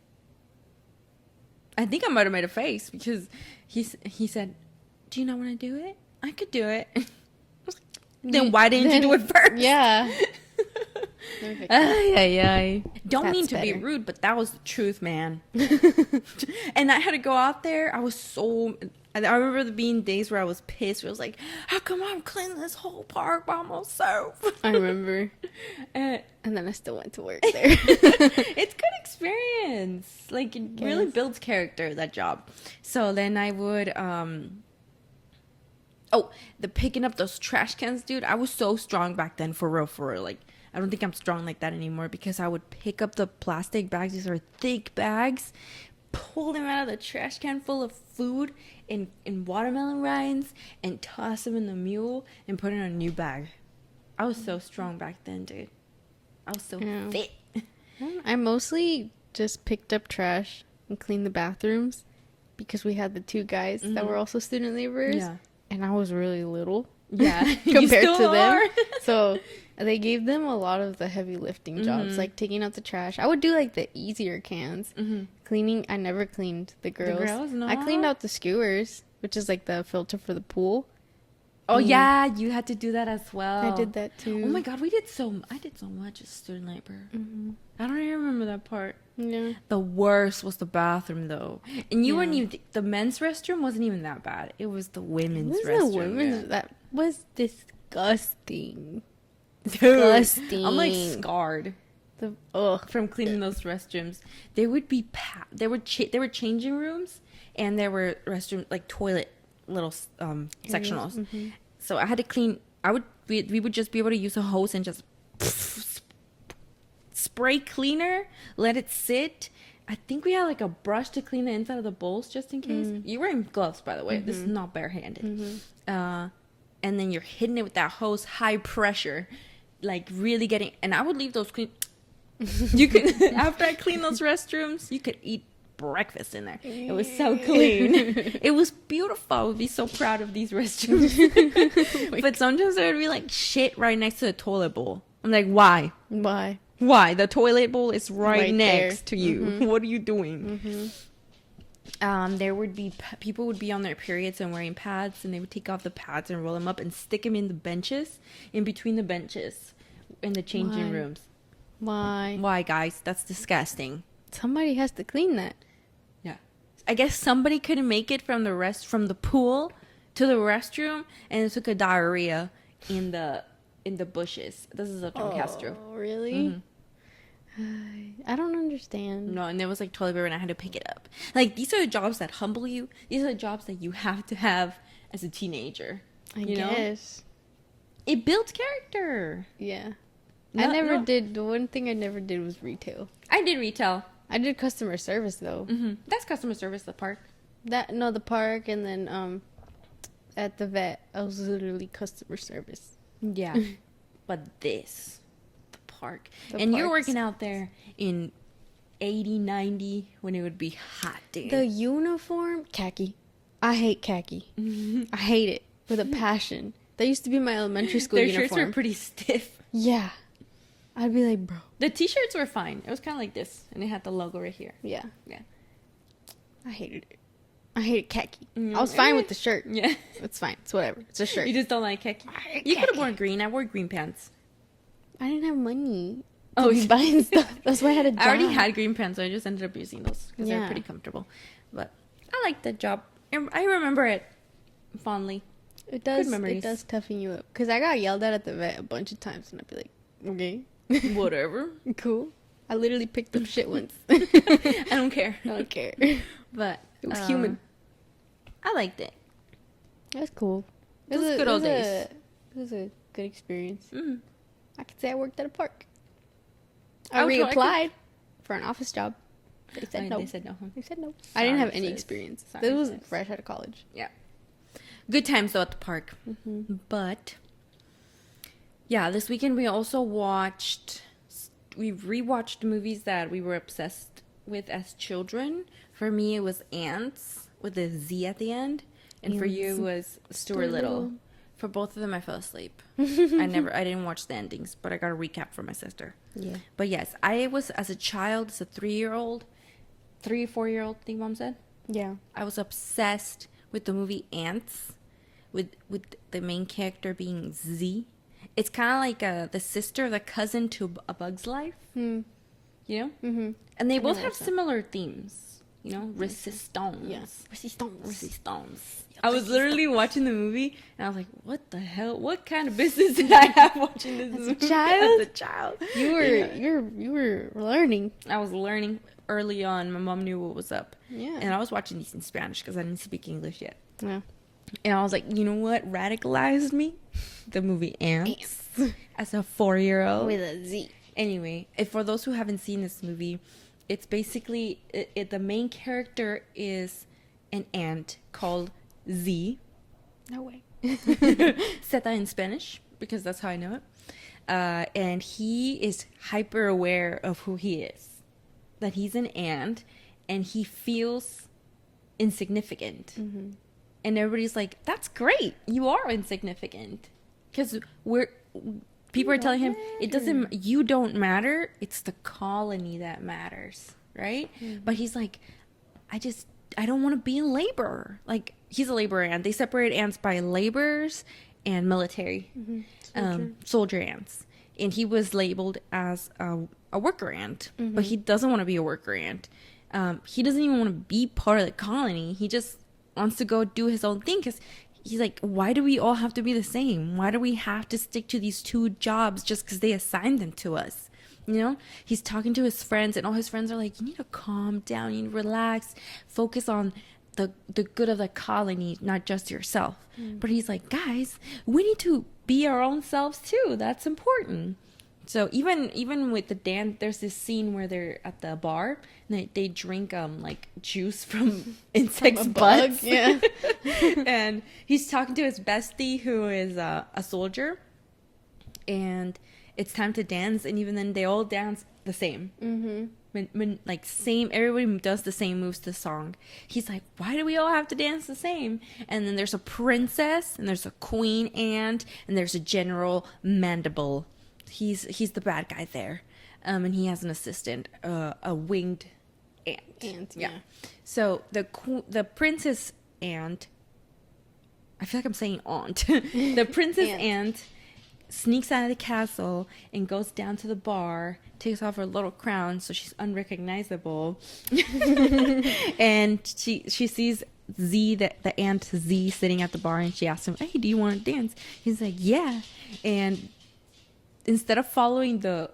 [SPEAKER 2] I think I might have made a face because he said, do you not want to do it? I could do it. Then why didn't you do it first?
[SPEAKER 1] Yeah.
[SPEAKER 2] Don't mean to be rude, but that was the truth, man. And I had to go out there. I remember there being days where I was pissed. Where I was like, how come I'm cleaning this whole park by myself?
[SPEAKER 1] I remember. And then I still went to work there.
[SPEAKER 2] It's good experience. Like, it really builds character, that job. So then I would... the picking up those trash cans, dude. I was so strong back then, for real. Like, I don't think I'm strong like that anymore because I would pick up the plastic bags. These are thick bags, pull them out of the trash can full of food and watermelon rinds and toss them in the mule and put it in a new bag. I was so strong back then, dude. I was so fit.
[SPEAKER 1] I mostly just picked up trash and cleaned the bathrooms because we had the two guys that were also student laborers. Yeah. And I was really little.
[SPEAKER 2] Yeah.
[SPEAKER 1] Compared to them. So they gave them a lot of the heavy lifting jobs, like taking out the trash. I would do like the easier cans. Cleaning, I never cleaned the grills. I cleaned out the skewers, which is like the filter for the pool.
[SPEAKER 2] Oh yeah, you had to do that as well.
[SPEAKER 1] I did that too.
[SPEAKER 2] Oh my god, I did so much as student labor. I don't even remember that part.
[SPEAKER 1] Yeah.
[SPEAKER 2] The worst was the bathroom though, and you weren't even. The men's restroom wasn't even that bad. It was the women's restroom.
[SPEAKER 1] That was disgusting.
[SPEAKER 2] Disgusting. I'm like scarred. From cleaning those restrooms. They would be there were changing rooms, and there were restroom like toilet little sectionals. So I had to clean. We would just be able to use a hose and just spray cleaner, let it sit. I think we had like a brush to clean the inside of the bowls just in case. You're wearing gloves, by the way. This is not barehanded. And then you're hitting it with that hose, high pressure, like really getting. And I would leave those clean. You could after I clean those restrooms, you could eat breakfast in there. It was so clean. It was beautiful. I would be so proud of these restrooms. But sometimes there would be like shit right next to the toilet bowl. I'm like, why? The toilet bowl is right next to you. What are you doing? There would be people would be on their periods and wearing pads, and they would take off the pads and roll them up and stick them in the benches, in between the benches, in the changing rooms. Why, guys? That's disgusting.
[SPEAKER 1] Somebody has to clean that.
[SPEAKER 2] Yeah, I guess somebody couldn't make it from the pool to the restroom, and it took a diarrhea in the bushes. This is a Castro.
[SPEAKER 1] Oh, really? I don't understand.
[SPEAKER 2] No, and there was like toilet paper and I had to pick it up. Like, these are the jobs that humble you. These are the jobs that you have to have as a teenager. I guess. It builds character.
[SPEAKER 1] Yeah. I never did. The one thing I never did was retail.
[SPEAKER 2] I did retail.
[SPEAKER 1] I did customer service though.
[SPEAKER 2] That's customer service, the park.
[SPEAKER 1] The park, and then at the vet, I was literally customer service.
[SPEAKER 2] Yeah. But this, the park. And you're working out there in 80, 90 when it would be hot, dude.
[SPEAKER 1] The uniform, khaki. I hate khaki. I hate it with a passion. That used to be my elementary school uniform.
[SPEAKER 2] Their shirts were pretty stiff.
[SPEAKER 1] Yeah. I'd be like, bro.
[SPEAKER 2] The t-shirts were fine. It was kind of like this, and it had the logo right here.
[SPEAKER 1] Yeah.
[SPEAKER 2] Yeah.
[SPEAKER 1] I hated it. I hated khaki. I was fine with the shirt.
[SPEAKER 2] Yeah.
[SPEAKER 1] It's fine. It's whatever. It's a shirt.
[SPEAKER 2] You just don't like khaki? You could have worn green. I wore green pants.
[SPEAKER 1] I didn't have money
[SPEAKER 2] Oh,
[SPEAKER 1] to be buying stuff. That's why I had a job.
[SPEAKER 2] I already had green pants, so I just ended up using those because they're
[SPEAKER 1] Yeah.
[SPEAKER 2] pretty comfortable. But I liked the job. I remember it fondly.
[SPEAKER 1] It does.
[SPEAKER 2] Good memories.
[SPEAKER 1] It does toughen you up. Because I got yelled at the vet a bunch of times, and I'd be like, okay.
[SPEAKER 2] Whatever.
[SPEAKER 1] Cool. I literally picked up shit once.
[SPEAKER 2] I don't care.
[SPEAKER 1] I don't care.
[SPEAKER 2] But
[SPEAKER 1] It was human.
[SPEAKER 2] I liked it.
[SPEAKER 1] That's cool.
[SPEAKER 2] Those good old days.
[SPEAKER 1] It was a good experience.
[SPEAKER 2] Mm-hmm.
[SPEAKER 1] I could say I worked at a park.
[SPEAKER 2] I
[SPEAKER 1] I
[SPEAKER 2] would-
[SPEAKER 1] reapplied for an office job. They said no.
[SPEAKER 2] They said no. Huh?
[SPEAKER 1] They said no. I didn't have any
[SPEAKER 2] sis.
[SPEAKER 1] experience.
[SPEAKER 2] Sorry,
[SPEAKER 1] This was
[SPEAKER 2] sis.
[SPEAKER 1] fresh out of college.
[SPEAKER 2] Yeah. Good times though at the park.
[SPEAKER 1] Mm-hmm.
[SPEAKER 2] But yeah, this weekend we also we rewatched movies that we were obsessed with as children. For me, it was Ants with a Z at the end, and for you it was Stuart Little. For both of them, I fell asleep. I didn't watch the endings, but I got a recap from my sister.
[SPEAKER 1] Yeah.
[SPEAKER 2] But yes, I was as a child, as a 3-4-year-old, I think Mom said.
[SPEAKER 1] Yeah.
[SPEAKER 2] I was obsessed with the movie Ants, with the main character being Z. It's kind of like the sister, the cousin to A Bug's Life.
[SPEAKER 1] Hmm.
[SPEAKER 2] You know?
[SPEAKER 1] Mm-hmm.
[SPEAKER 2] And they
[SPEAKER 1] I
[SPEAKER 2] both
[SPEAKER 1] know
[SPEAKER 2] have
[SPEAKER 1] what's up.
[SPEAKER 2] similar themes. You know? Resistance.
[SPEAKER 1] Yeah.
[SPEAKER 2] Resistance. I was literally watching the movie, and I was like, what the hell? What kind of business did I have watching this movie?
[SPEAKER 1] child?
[SPEAKER 2] As a child.
[SPEAKER 1] You were learning.
[SPEAKER 2] I was learning early on. My mom knew what was up.
[SPEAKER 1] Yeah.
[SPEAKER 2] And I was watching these in Spanish because I didn't speak English yet.
[SPEAKER 1] Yeah.
[SPEAKER 2] And I was like, you know what radicalized me? The movie Ants. As a 4-year-old.
[SPEAKER 1] With a Z.
[SPEAKER 2] Anyway, if for those who haven't seen this movie, it's basically, the main character is an ant called Z.
[SPEAKER 1] No way.
[SPEAKER 2] Zeta in Spanish, because that's how I know it. And he is hyper aware of who he is. That he's an ant, and he feels insignificant.
[SPEAKER 1] Mm-hmm.
[SPEAKER 2] And everybody's like, that's great. You are insignificant. Because people are telling him, you don't matter. It's the colony that matters. Right? Mm-hmm. But he's like, I don't want to be a laborer. Like, he's a laborer ant. They separate ants by laborers and military. Mm-hmm. Soldier ants. And he was labeled as a worker ant. Mm-hmm. But he doesn't want to be a worker ant. He doesn't even want to be part of the colony. He just wants to go do his own thing because he's like, why do we all have to be the same? Why do we have to stick to these 2 jobs just because they assigned them to us? You know, he's talking to his friends, and all his friends are like, you need to calm down, you need to relax, focus on the good of the colony, not just yourself. But he's like, guys, we need to be our own selves too. That's important. So even with the dance, there's this scene where they're at the bar and they drink like juice from insects' butts.
[SPEAKER 1] Yeah.
[SPEAKER 2] And he's talking to his bestie who is a soldier, and it's time to dance, and even then they all dance the same. Mm-hmm. When like same, everybody does the same moves to the song. He's like, why do we all have to dance the same? And then there's a princess, and there's a queen ant, and there's a general mandible. He's the bad guy there, and he has an assistant, a winged ant.
[SPEAKER 1] Yeah.
[SPEAKER 2] So the princess ant. I feel like I'm saying aunt. The princess ant sneaks out of the castle and goes down to the bar, takes off her little crown so she's unrecognizable. And she sees Z, the ant Z, sitting at the bar, and she asks him, hey, do you want to dance? He's like, yeah. And instead of following the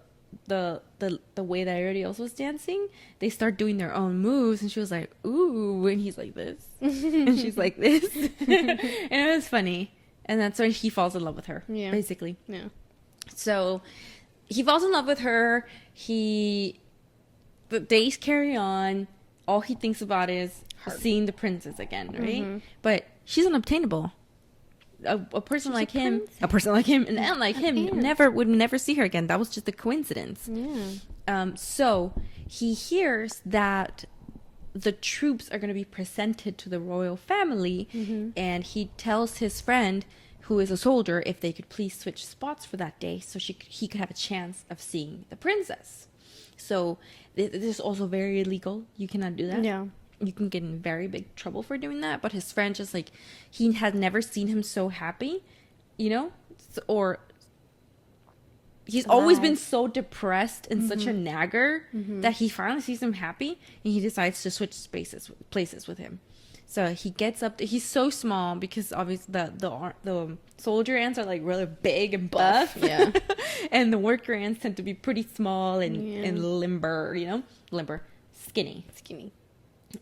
[SPEAKER 2] way that everybody else was dancing, they start doing their own moves, and she was like, ooh, and he's like this. And she's like this. And it was funny. And that's when he falls in love with her, basically.
[SPEAKER 1] Yeah.
[SPEAKER 2] So he falls in love with her. The days carry on. All he thinks about is seeing the princess again, right? Mm-hmm. But she's unobtainable. A person like him, an ant like him, would never see her again. That was just a coincidence. Yeah. So he hears that the troops are going to be presented to the royal family, and he tells his friend, who is a soldier, if they could please switch spots for that day so he could have a chance of seeing the princess. So this is also very illegal. You cannot do that.
[SPEAKER 1] Yeah.
[SPEAKER 2] You can get in very big trouble for doing that. But his friend just like, he had never seen him so happy, you know, or he's always been so depressed and such a nagger that he finally sees him happy and he decides to switch places with him. So he gets up. He's so small because obviously the soldier ants are like really big and buff.
[SPEAKER 1] Yeah.
[SPEAKER 2] And the worker ants tend to be pretty small and limber, you know, skinny.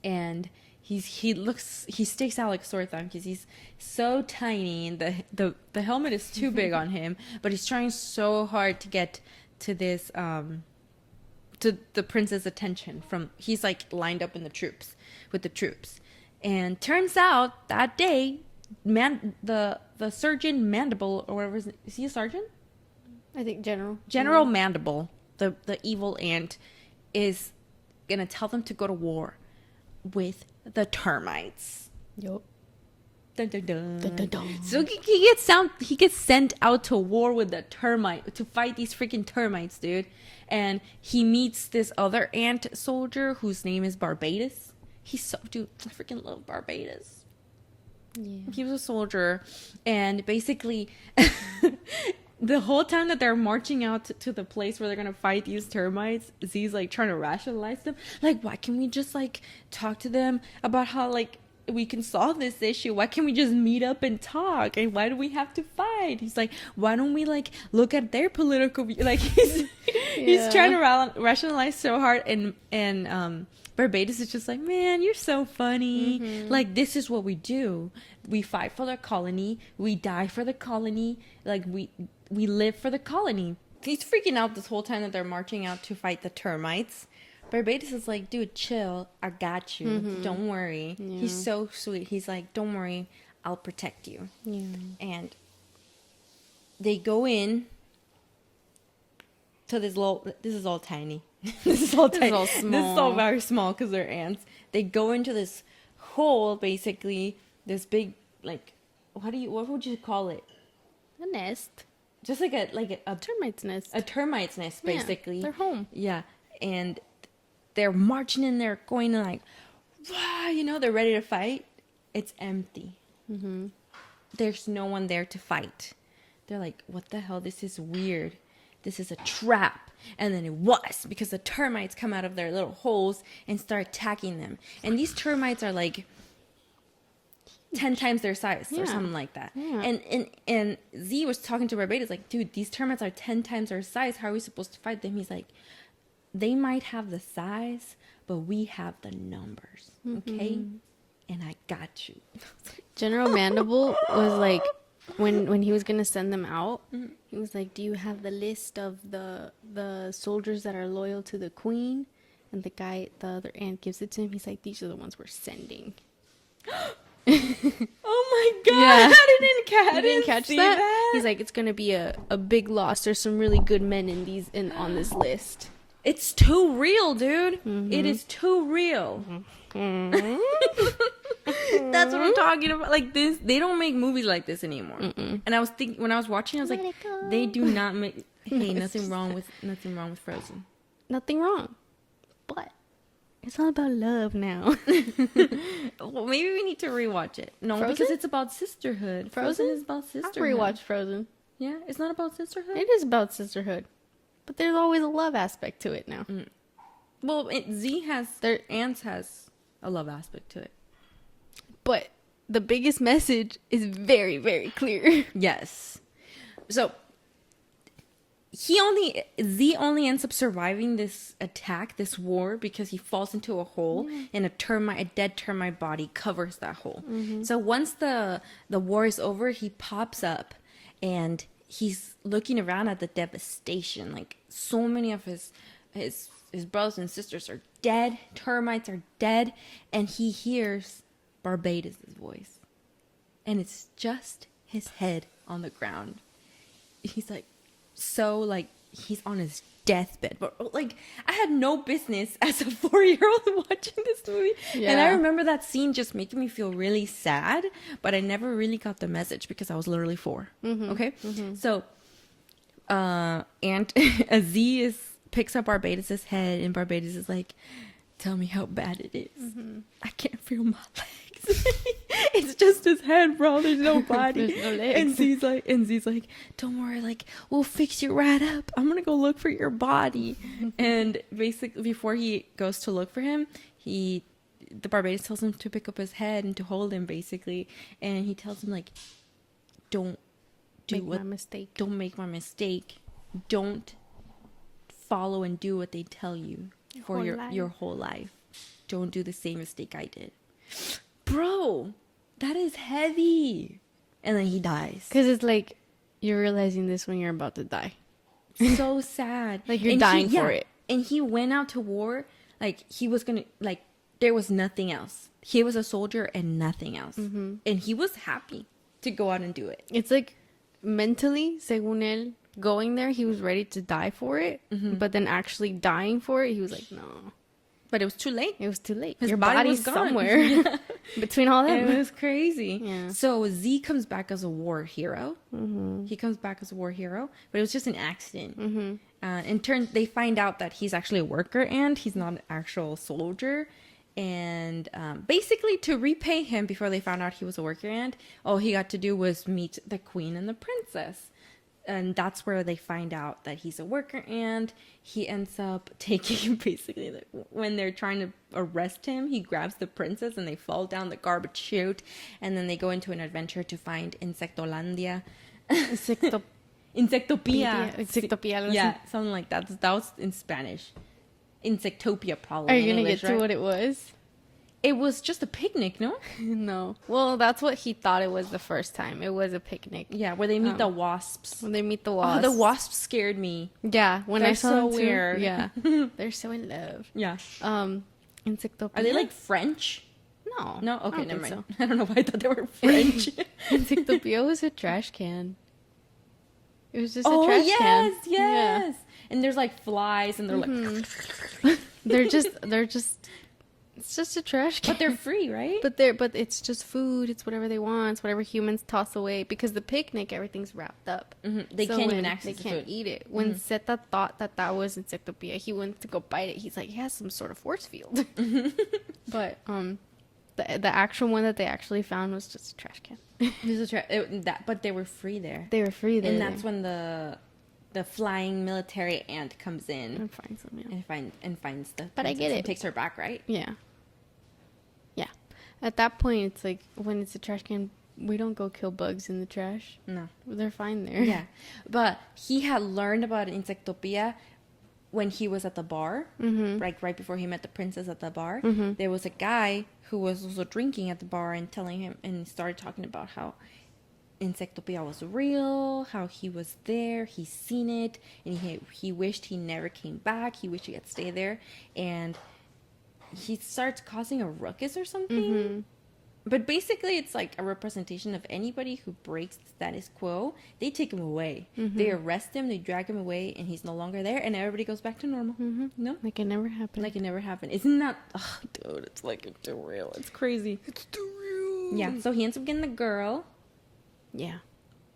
[SPEAKER 2] And he sticks out like a sore thumb because he's so tiny and the helmet is too big on him, but he's trying so hard to get to this to the prince's attention. He's like lined up in the troops. And turns out that day, the Surgeon Mandible, or whatever, is he a sergeant?
[SPEAKER 1] I think General
[SPEAKER 2] Mandible, the evil ant, is gonna tell them to go to war with the termites.
[SPEAKER 1] Yup.
[SPEAKER 2] Dun, dun, dun.
[SPEAKER 1] Dun, dun, dun.
[SPEAKER 2] So he gets sent out to war with the termite to fight these freaking termites, dude. And he meets this other ant soldier whose name is Barbados. Dude, I freaking love Barbados.
[SPEAKER 1] Yeah.
[SPEAKER 2] He was a soldier, and basically the whole time that they're marching out to the place where they're gonna fight these termites, Z's like trying to rationalize them. Like, why can't we just like talk to them about how like we can solve this issue? Why can't we just meet up and talk? And why do we have to fight? He's like, why don't we like look at their political like he's trying to rationalize so hard, and Barbados is just like, man, you're so funny. Like, this is what we do. We fight for the colony. We die for the colony. Like, we live for the colony. He's freaking out this whole time that they're marching out to fight the termites. Barbados is like, dude, chill. I got you. Don't worry. Yeah. He's so sweet. He's like, don't worry. I'll protect you. Yeah. And they go in to this is all tiny. This is all tiny. This is all small. This is all very small because they're ants. They go into this hole, basically, this big, like, what would you call it?
[SPEAKER 1] A nest.
[SPEAKER 2] Just like a
[SPEAKER 1] termite's nest.
[SPEAKER 2] A termite's nest, basically.
[SPEAKER 1] Yeah, their home.
[SPEAKER 2] Yeah. And they're marching in there, going like, wow, you know, they're ready to fight. It's empty. There's no one there to fight. They're like, what the hell? This is weird. This is a trap. And then it was, because the termites come out of their little holes and start attacking them. And these termites are like 10 times their size or something like that. Yeah. And Z was talking to Barbados like, dude, these termites are 10 times our size. How are we supposed to fight them? He's like, they might have the size, but we have the numbers. Okay? And I got you.
[SPEAKER 1] General Mandible was like, when he was gonna send them out, he was like, do you have the list of the soldiers that are loyal to the queen? And the other ant gives it to him. He's like, these are the ones we're sending.
[SPEAKER 2] Oh my god. Yeah. I didn't catch that.
[SPEAKER 1] He's like, it's gonna be a big loss. There's some really good men on this list.
[SPEAKER 2] It's too real, dude. It is too real. That's what I'm talking about. Like this, they don't make movies like this anymore. And I was thinking, when I was watching, I was like, they do not make. Hey, nothing wrong with Frozen.
[SPEAKER 1] Nothing wrong, but it's all about love now.
[SPEAKER 2] Well, maybe we need to rewatch it. No,
[SPEAKER 1] Frozen?
[SPEAKER 2] because it's about sisterhood. Frozen is about sisterhood.
[SPEAKER 1] I rewatched Frozen.
[SPEAKER 2] Yeah, it's not about sisterhood.
[SPEAKER 1] It is about sisterhood, but there's always a love aspect to it now.
[SPEAKER 2] Well, ants has a love aspect to it.
[SPEAKER 1] But the biggest message is very, very clear.
[SPEAKER 2] Yes. So Z only ends up surviving this attack, this war, because he falls into a hole and a dead termite body covers that hole. So once the war is over, he pops up and he's looking around at the devastation. Like, so many of his brothers and sisters are dead. Termites are dead. And he hears Barbados' voice. And it's just his head on the ground. He's like, so like he's on his deathbed. But like, I had no business as a 4-year-old watching this movie. And I remember that scene just making me feel really sad, but I never really got the message because I was literally 4. Okay. So Aunt Aziz picks up Barbados' head, and Barbados is like, tell me how bad it is. I can't feel my legs. It's just his head, bro. There's no body.
[SPEAKER 1] There's no legs.
[SPEAKER 2] And Z's like, don't worry, like, we'll fix you right up. I'm gonna go look for your body. And basically, before he goes to look for him, the Barbados tells him to pick up his head and to hold him, basically. And he tells him, like, don't
[SPEAKER 1] make my mistake.
[SPEAKER 2] Don't make my mistake. Don't follow and do what they tell you for your whole life. Don't do the same mistake I did. Bro, that is heavy. And then he dies.
[SPEAKER 1] Because it's like, you're realizing this when you're about to die.
[SPEAKER 2] So sad.
[SPEAKER 1] Like, you're dying for it.
[SPEAKER 2] And he went out to war, like, he was gonna, like, there was nothing else. He was a soldier and nothing else. And he was happy to go out and do it.
[SPEAKER 1] It's like, mentally, según él, going there, he was ready to die for it. But then actually dying for it, he was like, no.
[SPEAKER 2] But it was too late.
[SPEAKER 1] It was too late.
[SPEAKER 2] His
[SPEAKER 1] Your
[SPEAKER 2] body
[SPEAKER 1] body's
[SPEAKER 2] was gone.
[SPEAKER 1] somewhere between all that.
[SPEAKER 2] It was crazy.
[SPEAKER 1] Yeah.
[SPEAKER 2] So Z comes back as a war hero. He comes back as a war hero, but it was just an accident. In turn, they find out that he's actually a worker ant. He's not an actual soldier. And basically, to repay him before they found out he was a worker ant, all he got to do was meet the queen and the princess. And that's where they find out that he's a worker ant. He ends up taking, basically, like, when they're trying to arrest him, he grabs the princess and they fall down the garbage chute. And then they go into an adventure to find Insectolandia. Insectopia.
[SPEAKER 1] Insectopia.
[SPEAKER 2] Yeah, something like that. That was in Spanish. Insectopia, probably.
[SPEAKER 1] Are you going to get to what it was?
[SPEAKER 2] It was just a picnic, no?
[SPEAKER 1] No. Well, that's what he thought it was the first time. It was a picnic.
[SPEAKER 2] Yeah, where they meet the wasps.
[SPEAKER 1] When they meet the wasps.
[SPEAKER 2] Oh, the wasps scared me.
[SPEAKER 1] Yeah, when
[SPEAKER 2] They're
[SPEAKER 1] I saw
[SPEAKER 2] so
[SPEAKER 1] them too,
[SPEAKER 2] weird.
[SPEAKER 1] Yeah. They're so in love.
[SPEAKER 2] Yeah.
[SPEAKER 1] Insectopia.
[SPEAKER 2] Are they like French?
[SPEAKER 1] No.
[SPEAKER 2] No? Okay,
[SPEAKER 1] I
[SPEAKER 2] never mind.
[SPEAKER 1] so.
[SPEAKER 2] I don't know why I thought they were French.
[SPEAKER 1] Insectopia was a trash can. It was just a trash can.
[SPEAKER 2] Yes. Yeah. And there's like flies and they're like
[SPEAKER 1] they're just it's just a trash can.
[SPEAKER 2] But they're free, right?
[SPEAKER 1] But it's just food. It's whatever they want. It's whatever humans toss away, because the picnic, everything's wrapped up.
[SPEAKER 2] They can't even access
[SPEAKER 1] They can't
[SPEAKER 2] food.
[SPEAKER 1] eat it. When Zeta thought that was Insectopia, he went to go bite it. He's like, he has some sort of force field. But the actual one that they actually found was just a trash can.
[SPEAKER 2] But they were free there.
[SPEAKER 1] They were free there.
[SPEAKER 2] And that's when the flying military ant comes in
[SPEAKER 1] and finds them. Yeah.
[SPEAKER 2] and finds the.
[SPEAKER 1] But I get it.
[SPEAKER 2] And takes her back, right?
[SPEAKER 1] Yeah. Yeah. At that point, it's like, when it's a trash can, we don't go kill bugs in the trash.
[SPEAKER 2] No,
[SPEAKER 1] they're fine there.
[SPEAKER 2] Yeah, but he had learned about Insectopia when he was at the bar, like right before he met the princess at the bar. There was a guy who was also drinking at the bar and telling him, and started talking about how Insectopia was real, how he was there, he's seen it, and he wished he never came back. He wished he had stayed there, and he starts causing a ruckus or something. But basically, it's like a representation of anybody who breaks the status quo. They take him away. They arrest him, they drag him away, and he's no longer there, and everybody goes back to normal. No?
[SPEAKER 1] Like it never happened.
[SPEAKER 2] Like it never happened. Isn't that... Oh, dude, it's like it's too real. It's crazy.
[SPEAKER 1] It's too real.
[SPEAKER 2] Yeah, so he ends up getting the girl.
[SPEAKER 1] Yeah.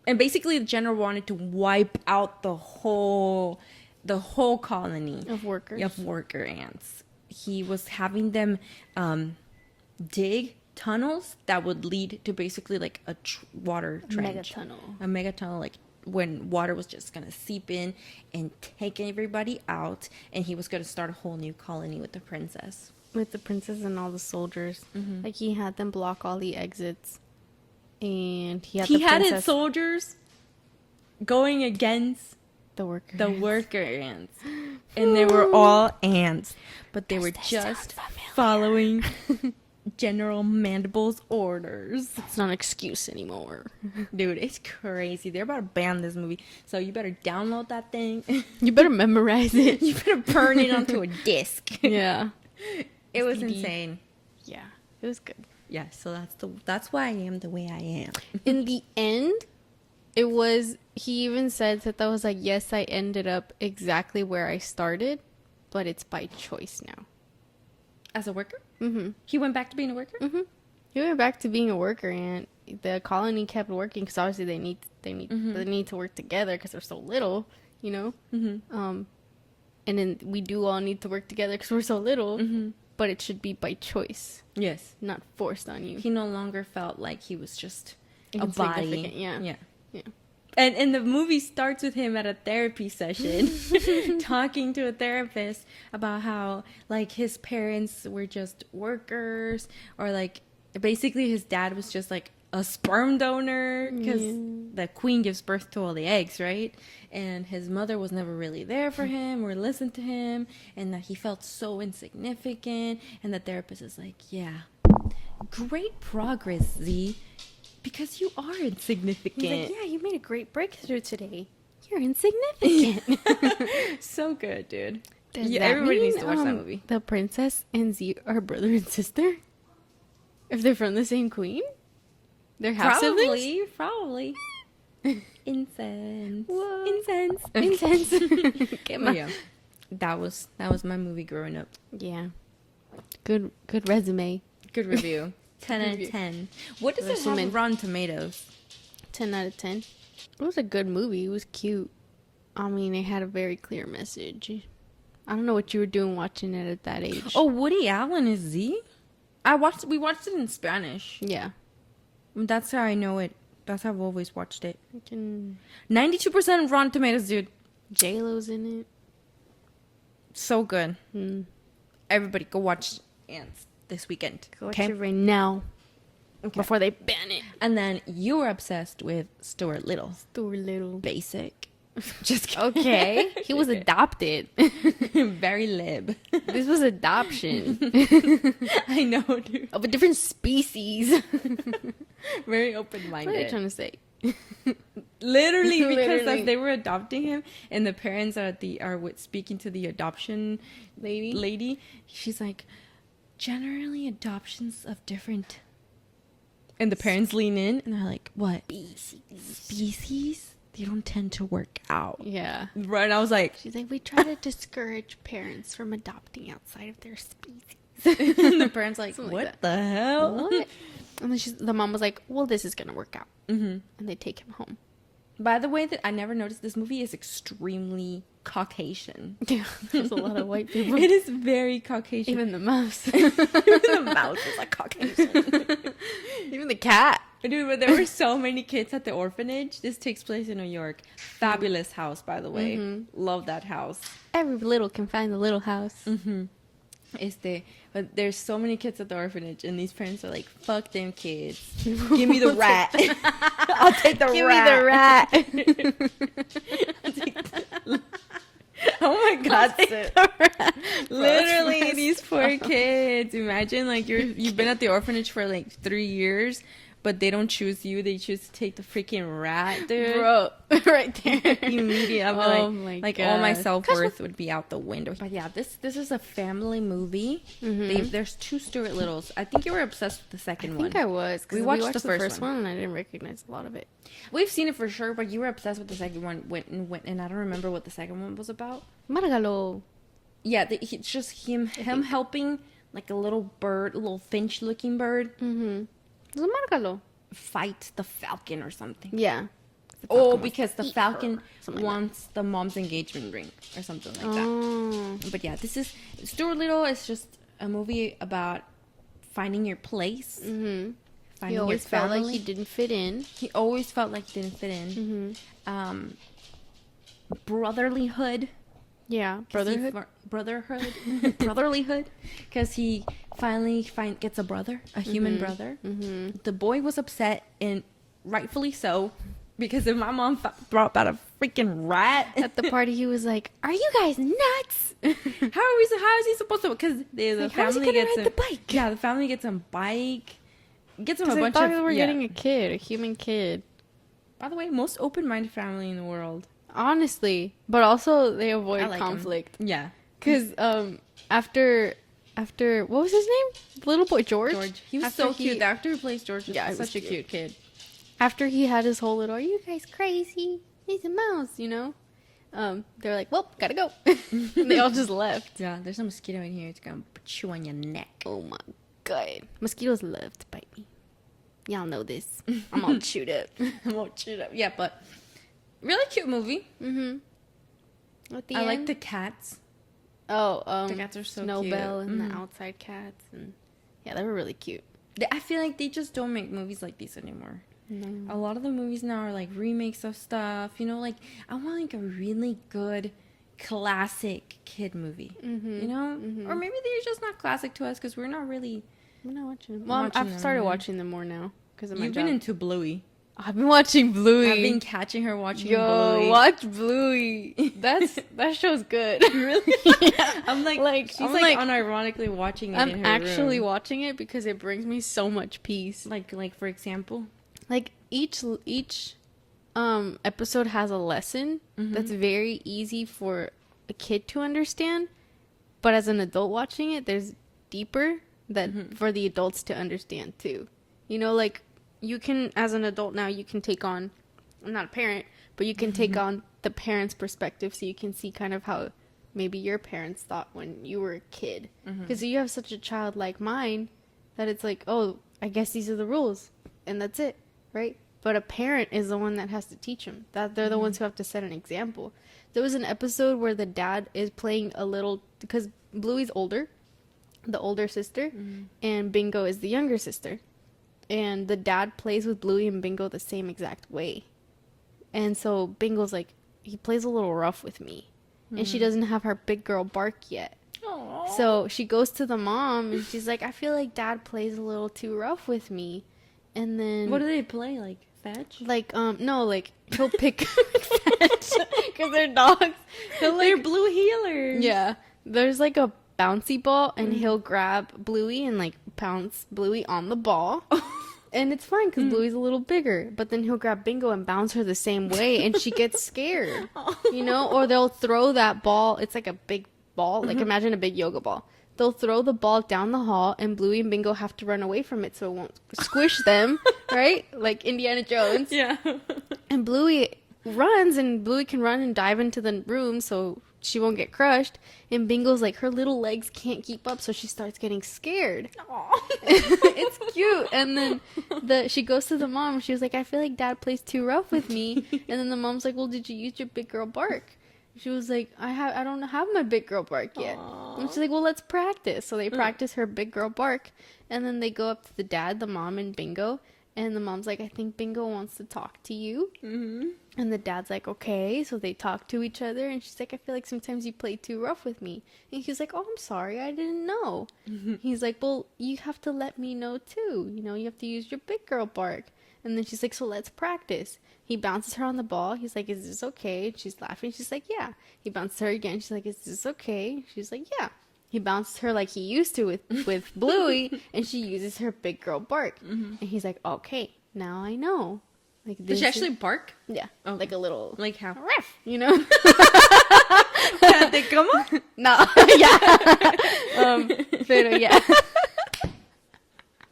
[SPEAKER 2] And basically, the general wanted to wipe out the whole colony
[SPEAKER 1] Of workers.
[SPEAKER 2] Of worker ants. He was having them dig tunnels that would lead to basically like a water trench. A mega tunnel, like when water was just gonna seep in and take everybody out, and he was gonna start a whole new colony with the princess.
[SPEAKER 1] With the princess and all the soldiers. Like, he had them block all the exits. And he had
[SPEAKER 2] his soldiers going against
[SPEAKER 1] the worker
[SPEAKER 2] ants. And they were all ants, but they were just following General Mandible's orders.
[SPEAKER 1] It's not an excuse anymore.
[SPEAKER 2] Dude, it's crazy. They're about to ban this movie, so you better download that thing.
[SPEAKER 1] You better memorize it.
[SPEAKER 2] You better burn it onto a disc.
[SPEAKER 1] Yeah.
[SPEAKER 2] It was insane.
[SPEAKER 1] Yeah, it was good.
[SPEAKER 2] Yeah, so that's why I am the way I am.
[SPEAKER 1] In the end, It was, he even said that was like, yes, I ended up exactly where I started, but it's by choice now.
[SPEAKER 2] As a worker?
[SPEAKER 1] Mm-hmm.
[SPEAKER 2] He went back to being a worker?
[SPEAKER 1] Mm-hmm. He went back to being a worker, and the colony kept working because obviously they need to work together because they're so little, you know.
[SPEAKER 2] Mm-hmm.
[SPEAKER 1] And then we do all need to work together because we're so little.
[SPEAKER 2] Mm-hmm.
[SPEAKER 1] But it should be by choice.
[SPEAKER 2] Yes.
[SPEAKER 1] Not forced on you.
[SPEAKER 2] He no longer felt like he was just a body.
[SPEAKER 1] Yeah.
[SPEAKER 2] Yeah. And the movie starts with him at a therapy session talking to a therapist about how like his parents were just workers, or like basically his dad was just like a sperm donor because the queen gives birth to all the eggs, right? And his mother was never really there for him or listened to him, and that he felt so insignificant. And the therapist is like, yeah, great progress, Z, because you are insignificant.
[SPEAKER 1] He's like, yeah, you made a great breakthrough today. You're insignificant.
[SPEAKER 2] So good, dude.
[SPEAKER 1] Does
[SPEAKER 2] Yeah,
[SPEAKER 1] that
[SPEAKER 2] everybody
[SPEAKER 1] mean,
[SPEAKER 2] needs to watch that movie.
[SPEAKER 1] The princess and Z are brother and sister? If they're from the same queen? They're half siblings?
[SPEAKER 2] Probably. Incense.
[SPEAKER 1] Whoa.
[SPEAKER 2] Incense.
[SPEAKER 1] Incense. Get my...
[SPEAKER 2] Yeah. That was my movie growing up.
[SPEAKER 1] Yeah. Good resume.
[SPEAKER 2] Good review. 10 out of 10. What does it have on Rotten Tomatoes?
[SPEAKER 1] 10 out of 10. It was a good movie. It was cute. I mean, it had a very clear message. I don't know what you were doing watching it at that age.
[SPEAKER 2] Oh, Woody Allen is Z? We watched it in Spanish.
[SPEAKER 1] Yeah.
[SPEAKER 2] That's how I know it. That's how I've always watched it.
[SPEAKER 1] 92%
[SPEAKER 2] Rotten Tomatoes, dude.
[SPEAKER 1] J-Lo's in it.
[SPEAKER 2] So good. Everybody go watch Ants this weekend.
[SPEAKER 1] Go watch it right now.
[SPEAKER 2] Okay.
[SPEAKER 1] Before they ban it.
[SPEAKER 2] And then you were obsessed with Stuart Little.
[SPEAKER 1] Stuart Little.
[SPEAKER 2] Basic. Just kidding.
[SPEAKER 1] Okay. He was adopted.
[SPEAKER 2] Very lib.
[SPEAKER 1] This was adoption.
[SPEAKER 2] I know, dude.
[SPEAKER 1] Of a different species.
[SPEAKER 2] Very open-minded.
[SPEAKER 1] What are you trying to say?
[SPEAKER 2] Literally, because
[SPEAKER 1] Literally.
[SPEAKER 2] as they were adopting him, and the parents are speaking to the adoption lady, she's like, generally adoptions of different, and the parents lean in and they're like, what species? They don't tend to work out.
[SPEAKER 1] Yeah.
[SPEAKER 2] Right. And I was like,
[SPEAKER 1] She's like, we try to discourage parents from adopting outside of their species.
[SPEAKER 2] and the parents like,
[SPEAKER 1] Something
[SPEAKER 2] what
[SPEAKER 1] like
[SPEAKER 2] the hell?
[SPEAKER 1] What? And then the mom was like, well, this is gonna work out.
[SPEAKER 2] Mm-hmm.
[SPEAKER 1] And they take him home.
[SPEAKER 2] By the way, that I never noticed, this movie is extremely Caucasian.
[SPEAKER 1] Yeah, there's a lot of white people.
[SPEAKER 2] It is very Caucasian.
[SPEAKER 1] Even the mouse.
[SPEAKER 2] Even the mouse is like Caucasian.
[SPEAKER 1] Even the cat.
[SPEAKER 2] Dude, but there were so many kids at the orphanage. This takes place in New York. Fabulous house, by the way. Love that house.
[SPEAKER 1] Every little can find the little house.
[SPEAKER 2] But there's so many kids at the orphanage, and these parents are like, fuck them kids. Give me the rat. I'll take the rat.
[SPEAKER 1] Give me the rat.
[SPEAKER 2] Oh my god, literally these poor kids. Imagine like you've been at the orphanage for like 3 years, but they don't choose you, they choose to take the freaking rat, dude.
[SPEAKER 1] Bro, right there.
[SPEAKER 2] Immediately I'd be like all my self-worth would be out the window. But yeah, this is a family movie. There's 2 Stuart Littles. I think you were obsessed with the second one.
[SPEAKER 1] I think I was, because
[SPEAKER 2] we watched the first
[SPEAKER 1] one and I didn't recognize a lot of it.
[SPEAKER 2] We've seen it for sure, but you were obsessed with the second one. Went and I don't remember what the second one was about.
[SPEAKER 1] Margalo.
[SPEAKER 2] Yeah, it's just him helping like a little bird, a little finch-looking bird.
[SPEAKER 1] It was Margalo.
[SPEAKER 2] Fight the falcon or something.
[SPEAKER 1] Yeah.
[SPEAKER 2] Oh, because the falcon
[SPEAKER 1] like
[SPEAKER 2] wants the mom's engagement ring or something like
[SPEAKER 1] Oh.
[SPEAKER 2] that. But yeah, this is Stuart Little is just a movie about finding your place.
[SPEAKER 1] He
[SPEAKER 2] Finding
[SPEAKER 1] always
[SPEAKER 2] your
[SPEAKER 1] felt like
[SPEAKER 2] family.
[SPEAKER 1] he didn't fit in.
[SPEAKER 2] He always felt like he didn't fit in. Brotherlyhood.
[SPEAKER 1] Yeah. Brotherhood.
[SPEAKER 2] Brotherlyhood. Because he finally gets a brother, a human brother. The boy was upset, and rightfully so, because if my mom brought out a freaking rat
[SPEAKER 1] At the party, he was like, "Are you guys nuts?
[SPEAKER 2] how is he supposed to? Because the
[SPEAKER 1] Like, how is he
[SPEAKER 2] family
[SPEAKER 1] gonna
[SPEAKER 2] gets
[SPEAKER 1] ride the bike?
[SPEAKER 2] Yeah, the family gets him bike. Gets him a
[SPEAKER 1] Because I
[SPEAKER 2] bunch
[SPEAKER 1] thought
[SPEAKER 2] of.
[SPEAKER 1] we were
[SPEAKER 2] yeah.
[SPEAKER 1] getting a kid, a human kid.
[SPEAKER 2] By the way, most open-minded family in the world.
[SPEAKER 1] Honestly, but also they avoid
[SPEAKER 2] I like him.
[SPEAKER 1] conflict.
[SPEAKER 2] Yeah.
[SPEAKER 1] Because after what was his name? Little boy George.
[SPEAKER 2] He was
[SPEAKER 1] After
[SPEAKER 2] so cute. The actor who plays George was
[SPEAKER 1] Yeah, he was
[SPEAKER 2] such a cute kid.
[SPEAKER 1] after he had his whole little, "Are you guys crazy? He's a mouse," you know? They're like, "Well, gotta go." And they all just left.
[SPEAKER 2] Yeah, there's a mosquito in here. It's gonna chew on your neck.
[SPEAKER 1] Oh my god. Mosquitoes love to bite me. Y'all know this. I'm all chewed up.
[SPEAKER 2] I'm all chewed up. Yeah, but really cute movie.
[SPEAKER 1] Mm-hmm. At the
[SPEAKER 2] I
[SPEAKER 1] end,
[SPEAKER 2] like the cats.
[SPEAKER 1] the
[SPEAKER 2] cats are so
[SPEAKER 1] Snowbell
[SPEAKER 2] cute.
[SPEAKER 1] and
[SPEAKER 2] Mhm.
[SPEAKER 1] the outside cats, and yeah, they were really cute.
[SPEAKER 2] I feel like they just don't make movies like these anymore.
[SPEAKER 1] No.
[SPEAKER 2] A lot of the movies now are like remakes of stuff. You know, like I want like a really good classic kid movie.
[SPEAKER 1] Mm-hmm.
[SPEAKER 2] You know,
[SPEAKER 1] Mm-hmm.
[SPEAKER 2] or maybe they're just not classic to us because we're not really.
[SPEAKER 1] I'm not watching them.
[SPEAKER 2] Well,
[SPEAKER 1] Well,
[SPEAKER 2] I've
[SPEAKER 1] I've
[SPEAKER 2] them,
[SPEAKER 1] started
[SPEAKER 2] yeah.
[SPEAKER 1] watching them more now because of my
[SPEAKER 2] You've
[SPEAKER 1] job.
[SPEAKER 2] been into Bluey.
[SPEAKER 1] I've been watching Bluey.
[SPEAKER 2] I've been catching her watching
[SPEAKER 1] Yo,
[SPEAKER 2] Bluey.
[SPEAKER 1] watch Bluey. That show's good.
[SPEAKER 2] Really?
[SPEAKER 1] Yeah.
[SPEAKER 2] I'm like she's
[SPEAKER 1] I'm
[SPEAKER 2] like,
[SPEAKER 1] like-
[SPEAKER 2] unironically watching it in
[SPEAKER 1] I'm
[SPEAKER 2] her
[SPEAKER 1] actually
[SPEAKER 2] room.
[SPEAKER 1] watching it because it brings me so much peace.
[SPEAKER 2] Like for example.
[SPEAKER 1] Like each episode has a lesson that's very easy for a kid to understand, but as an adult watching it, there's deeper that for the adults to understand too. You know, like you can, as an adult now, you can take on, I'm not a parent, but you can take on the parent's perspective, so you can see kind of how maybe your parents thought when you were a kid. Because you have such a child like mine that it's like, oh, I guess these are the rules, and that's it, right? But a parent is the one that has to teach them. That they're the ones who have to set an example. There was an episode where the dad is playing a little, because Bluey's older, the older sister, and Bingo is the younger sister. And the dad plays with Bluey and Bingo the same exact way. And so Bingo's like, he plays a little rough with me. And she doesn't have her big girl bark yet.
[SPEAKER 2] Aww.
[SPEAKER 1] So she goes to the mom and she's like, I feel like dad plays a little too rough with me. And then
[SPEAKER 2] What do they play? Like fetch?
[SPEAKER 1] like no, like he'll pick because they're dogs. He'll
[SPEAKER 2] They're
[SPEAKER 1] like
[SPEAKER 2] blue healers.
[SPEAKER 1] yeah. There's like a bouncy ball and he'll grab Bluey and like bounce Bluey on the ball. And it's fine because Bluey's a little bigger. But then he'll grab Bingo and bounce her the same way and she gets scared. You know? Or they'll throw that ball. It's like a big ball. Like imagine a big yoga ball. They'll throw the ball down the hall and Bluey and Bingo have to run away from it so it won't squish them. Right? Like Indiana Jones.
[SPEAKER 2] Yeah.
[SPEAKER 1] And Bluey runs and Bluey can run and dive into the room so she won't get crushed. And Bingo's like, her little legs can't keep up, so she starts getting scared. It's cute. And then she goes to the mom. She was like, I feel like dad plays too rough with me. And then the mom's like, well, did you use your big girl bark? She was like, I don't have my big girl bark yet.
[SPEAKER 2] Aww.
[SPEAKER 1] And she's like, well, let's practice. So they practice her big girl bark. And then they go up to the dad, the mom, and Bingo. And the mom's like, I think Bingo wants to talk to you. And the dad's like, okay. So they talk to each other. And she's like, I feel like sometimes you play too rough with me. And he's like, oh, I'm sorry. I didn't know. He's like, well, you have to let me know too. You know, you have to use your big girl bark. And then she's like, so let's practice. He bounces her on the ball. He's like, is this okay? And she's laughing. She's like, yeah. He bounces her again. She's like, is this okay? She's like, yeah. He bounces her like he used to with Bluey, and she uses her big girl bark. And he's like, okay, now I know. Like,
[SPEAKER 2] Does she actually bark?
[SPEAKER 1] yeah,
[SPEAKER 2] Okay.
[SPEAKER 1] like a little,
[SPEAKER 2] Like how?
[SPEAKER 1] ruff, you know?
[SPEAKER 2] They come up?
[SPEAKER 1] No, yeah. Pero yeah.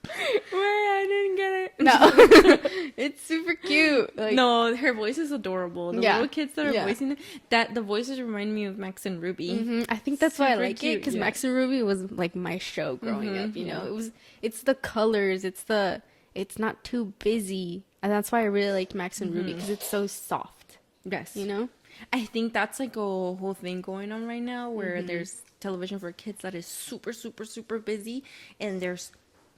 [SPEAKER 2] Wait, I didn't get it.
[SPEAKER 1] No, it's super cute. Like,
[SPEAKER 2] No, her voice is adorable. The
[SPEAKER 1] Yeah.
[SPEAKER 2] little kids that are
[SPEAKER 1] Yeah.
[SPEAKER 2] voicing it, that the voices remind me of Max and Ruby.
[SPEAKER 1] I think that's why I
[SPEAKER 2] Super
[SPEAKER 1] like it
[SPEAKER 2] cute,
[SPEAKER 1] because
[SPEAKER 2] yeah.
[SPEAKER 1] Max and Ruby was like my show growing up. You know,
[SPEAKER 2] yeah.
[SPEAKER 1] it's the colors, it's not too busy, and that's why I really liked Max and Ruby because it's so soft.
[SPEAKER 2] Yes.
[SPEAKER 1] You know.
[SPEAKER 2] I think that's like a whole thing going on right now where there's television for kids that is super, super, super busy and there's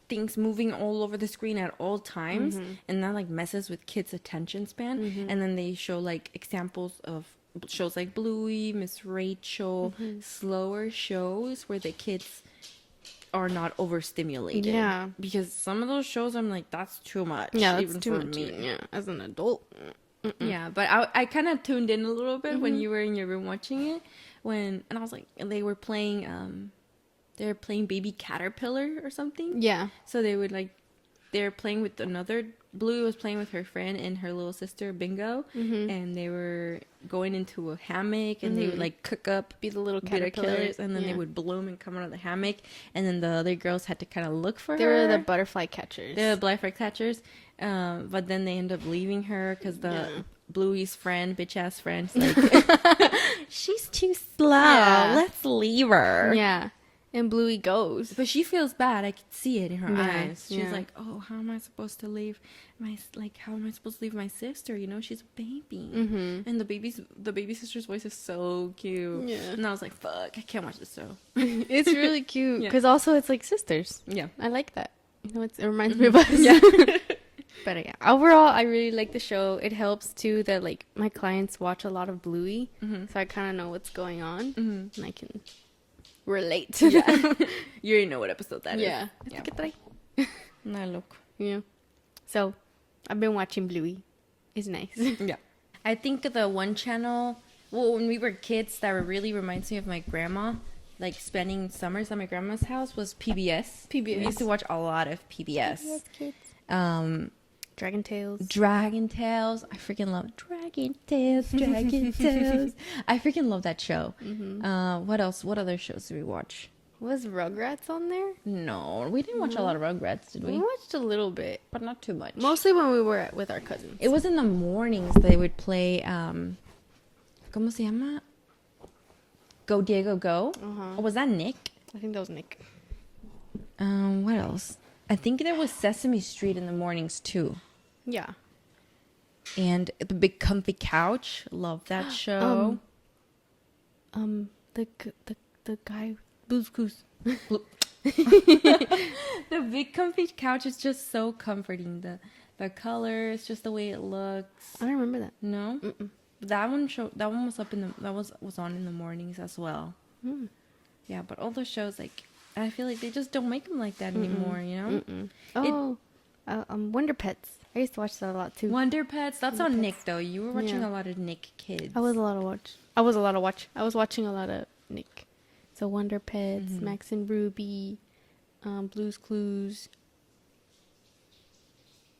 [SPEAKER 2] things moving all over the screen at all times and that like messes with kids' attention span. And then they show like examples of shows like Bluey, Miss Rachel, slower shows where the kids are not overstimulated.
[SPEAKER 1] Yeah.
[SPEAKER 2] Because some of those shows I'm like, that's too much.
[SPEAKER 1] Yeah, that's
[SPEAKER 2] even
[SPEAKER 1] too
[SPEAKER 2] for
[SPEAKER 1] much.
[SPEAKER 2] me.
[SPEAKER 1] Yeah, as an adult.
[SPEAKER 2] Yeah, but I kind of tuned in a little bit when you were in your room watching it, and I was like, they were playing Baby Caterpillar or something.
[SPEAKER 1] Yeah.
[SPEAKER 2] So they're playing with Bluey was playing with her friend and her little sister Bingo, and they were going into a hammock, and they would like cook up
[SPEAKER 1] Be the little
[SPEAKER 2] caterpillars,
[SPEAKER 1] caterpillars,
[SPEAKER 2] and then they
[SPEAKER 1] yeah.
[SPEAKER 2] would bloom and come out of the hammock, and then the other girls had to kind of look for
[SPEAKER 1] They
[SPEAKER 2] her.
[SPEAKER 1] were the butterfly catchers.
[SPEAKER 2] The butterfly catchers, But then they end up leaving her because the Bluey's friend, bitch ass friend, like, she's too slow.
[SPEAKER 1] Yeah.
[SPEAKER 2] Let's leave her.
[SPEAKER 1] Yeah. And Bluey goes.
[SPEAKER 2] But she feels bad. I can see it in her
[SPEAKER 1] Yeah,
[SPEAKER 2] eyes. She's
[SPEAKER 1] yeah.
[SPEAKER 2] like, "Oh, how am I supposed to leave how am I supposed to leave my sister? You know, she's a baby."
[SPEAKER 1] Mm-hmm.
[SPEAKER 2] And the baby sister's voice is so cute.
[SPEAKER 1] Yeah.
[SPEAKER 2] And I was like, "Fuck, I can't watch this show."
[SPEAKER 1] It's really cute.
[SPEAKER 2] Yeah.
[SPEAKER 1] Because also it's like sisters.
[SPEAKER 2] Yeah.
[SPEAKER 1] I like that. You know, it reminds me of us.
[SPEAKER 2] Yeah.
[SPEAKER 1] But yeah, overall, I really like the show. It helps too that like my clients watch a lot of Bluey,
[SPEAKER 2] Mhm.
[SPEAKER 1] so I kind of know what's going on,
[SPEAKER 2] Mhm.
[SPEAKER 1] and I can relate to
[SPEAKER 2] Yeah.
[SPEAKER 1] them.
[SPEAKER 2] You already know what episode that is.
[SPEAKER 1] Yeah.
[SPEAKER 2] Yeah.
[SPEAKER 1] ¿Qué trae?
[SPEAKER 2] No, look.
[SPEAKER 1] Yeah. So, I've been watching Bluey. It's nice.
[SPEAKER 2] Yeah. I think the one channel, well, when we were kids, that really reminds me of my grandma, like spending summers at my grandma's house, was PBS.
[SPEAKER 1] PBS.
[SPEAKER 2] We used to watch a lot of PBS.
[SPEAKER 1] Yes, kids.
[SPEAKER 2] Dragon
[SPEAKER 1] Tales.
[SPEAKER 2] I freaking love Dragon Tales. I freaking love that show.
[SPEAKER 1] Mm-hmm.
[SPEAKER 2] What else? What other shows did we watch?
[SPEAKER 1] Was Rugrats on there?
[SPEAKER 2] No, we didn't watch a lot of Rugrats, did
[SPEAKER 1] We
[SPEAKER 2] we?
[SPEAKER 1] watched a little bit.
[SPEAKER 2] But not too much.
[SPEAKER 1] Mostly when we were with our cousins.
[SPEAKER 2] It was in the mornings they would play, ¿cómo se llama? Go Diego Go.
[SPEAKER 1] Uh-huh.
[SPEAKER 2] Oh, was that Nick?
[SPEAKER 1] I think that was Nick.
[SPEAKER 2] What else? I think there was Sesame Street in the mornings too.
[SPEAKER 1] Yeah.
[SPEAKER 2] And The Big Comfy Couch. Love that show.
[SPEAKER 1] The guy, Blue's Clues.
[SPEAKER 2] The Big Comfy Couch is just so comforting. The colors, just the way it looks.
[SPEAKER 1] I don't remember that.
[SPEAKER 2] No?
[SPEAKER 1] Mm-mm.
[SPEAKER 2] That one was up in the was on in the mornings as well.
[SPEAKER 1] Mm.
[SPEAKER 2] Yeah, but all those shows, like, I feel like they just don't make them like that anymore, you know?
[SPEAKER 1] Mm-mm. Oh, Wonder Pets. I used to watch that a lot too.
[SPEAKER 2] Wonder Pets, that's
[SPEAKER 1] Wonder
[SPEAKER 2] on
[SPEAKER 1] Pets.
[SPEAKER 2] Nick though. You were watching
[SPEAKER 1] Yeah.
[SPEAKER 2] a lot of Nick Kids.
[SPEAKER 1] I was watching a lot of Nick. So Wonder Pets, Max and Ruby, Blue's Clues.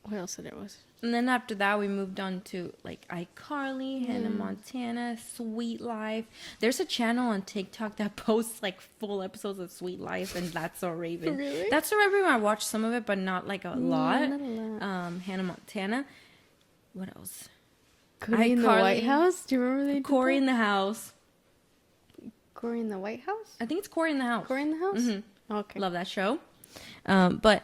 [SPEAKER 1] What else there was?
[SPEAKER 2] And then after that, we moved on to like iCarly, Hannah Montana, Sweet Life. There's a channel on TikTok that posts like full episodes of Sweet Life, and That's So Raven.
[SPEAKER 1] Really?
[SPEAKER 2] That's So Raven. I watched some of it, but not like a lot.
[SPEAKER 1] Not a lot.
[SPEAKER 2] Hannah Montana. What else?
[SPEAKER 1] Cory in the
[SPEAKER 2] iCarly.
[SPEAKER 1] White House? Do you remember they did
[SPEAKER 2] Corey
[SPEAKER 1] that?
[SPEAKER 2] in the House.
[SPEAKER 1] Cory in the White House?
[SPEAKER 2] I think it's Corey in the House.
[SPEAKER 1] Cory in the House?
[SPEAKER 2] Mhm.
[SPEAKER 1] Okay.
[SPEAKER 2] Love that show. But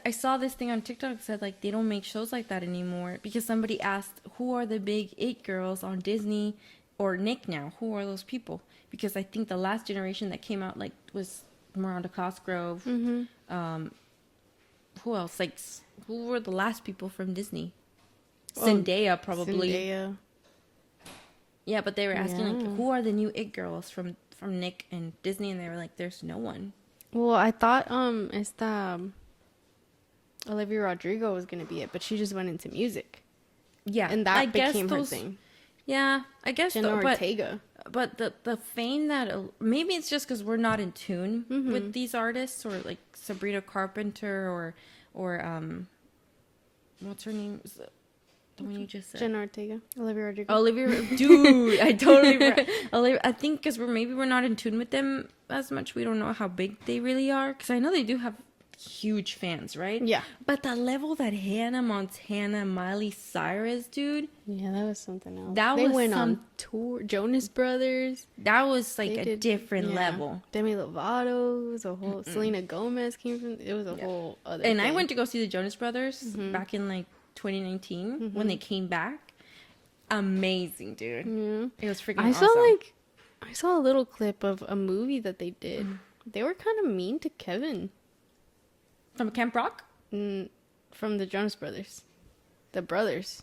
[SPEAKER 2] I saw this thing on TikTok that said like they don't make shows like that anymore because somebody asked who are the big it girls on Disney or Nick now? Who are those people? Because I think the last generation that came out like was Miranda Cosgrove.
[SPEAKER 1] Mm-hmm.
[SPEAKER 2] Who else? Like who were the last people from Disney?
[SPEAKER 1] Oh,
[SPEAKER 2] Zendaya probably.
[SPEAKER 1] Zendaya.
[SPEAKER 2] Yeah, but they were asking
[SPEAKER 1] Yeah.
[SPEAKER 2] like who are the new it girls from Nick and Disney, and they were like, there's no one.
[SPEAKER 1] Well, I thought Olivia Rodrigo was gonna be it, but she just went into music,
[SPEAKER 2] Yeah,
[SPEAKER 1] and that
[SPEAKER 2] I guess
[SPEAKER 1] became her thing.
[SPEAKER 2] Yeah, I guess
[SPEAKER 1] Jenna
[SPEAKER 2] so, but
[SPEAKER 1] Ortega.
[SPEAKER 2] But the fame that maybe it's just because we're not in tune with these artists, or like Sabrina Carpenter or what's her name? Is the one you just said?
[SPEAKER 1] Jenna Ortega. Olivia Rodrigo.
[SPEAKER 2] Olivia, dude, I totally forgot. Olivia, I think because we're not in tune with them as much. We don't know how big they really are. Because I know they do have huge fans, right?
[SPEAKER 1] Yeah.
[SPEAKER 2] But the level that Hannah Montana, Miley Cyrus, dude,
[SPEAKER 1] Yeah, that was something else.
[SPEAKER 2] That
[SPEAKER 1] they
[SPEAKER 2] was
[SPEAKER 1] went on
[SPEAKER 2] some-
[SPEAKER 1] tour. Jonas Brothers.
[SPEAKER 2] that was like
[SPEAKER 1] They
[SPEAKER 2] a
[SPEAKER 1] did-
[SPEAKER 2] different
[SPEAKER 1] yeah.
[SPEAKER 2] level.
[SPEAKER 1] Demi Lovato. It was a whole. Selena Gomez came from. It was a whole other.
[SPEAKER 2] And I
[SPEAKER 1] thing.
[SPEAKER 2] went to go see the Jonas Brothers back in like 2019 when they came back. Amazing, dude.
[SPEAKER 1] Yeah.
[SPEAKER 2] It was freaking
[SPEAKER 1] I
[SPEAKER 2] awesome.
[SPEAKER 1] saw a little clip of a movie that they did. They were kind of mean to Kevin
[SPEAKER 2] From Camp Rock?
[SPEAKER 1] from the Jonas Brothers, the brothers.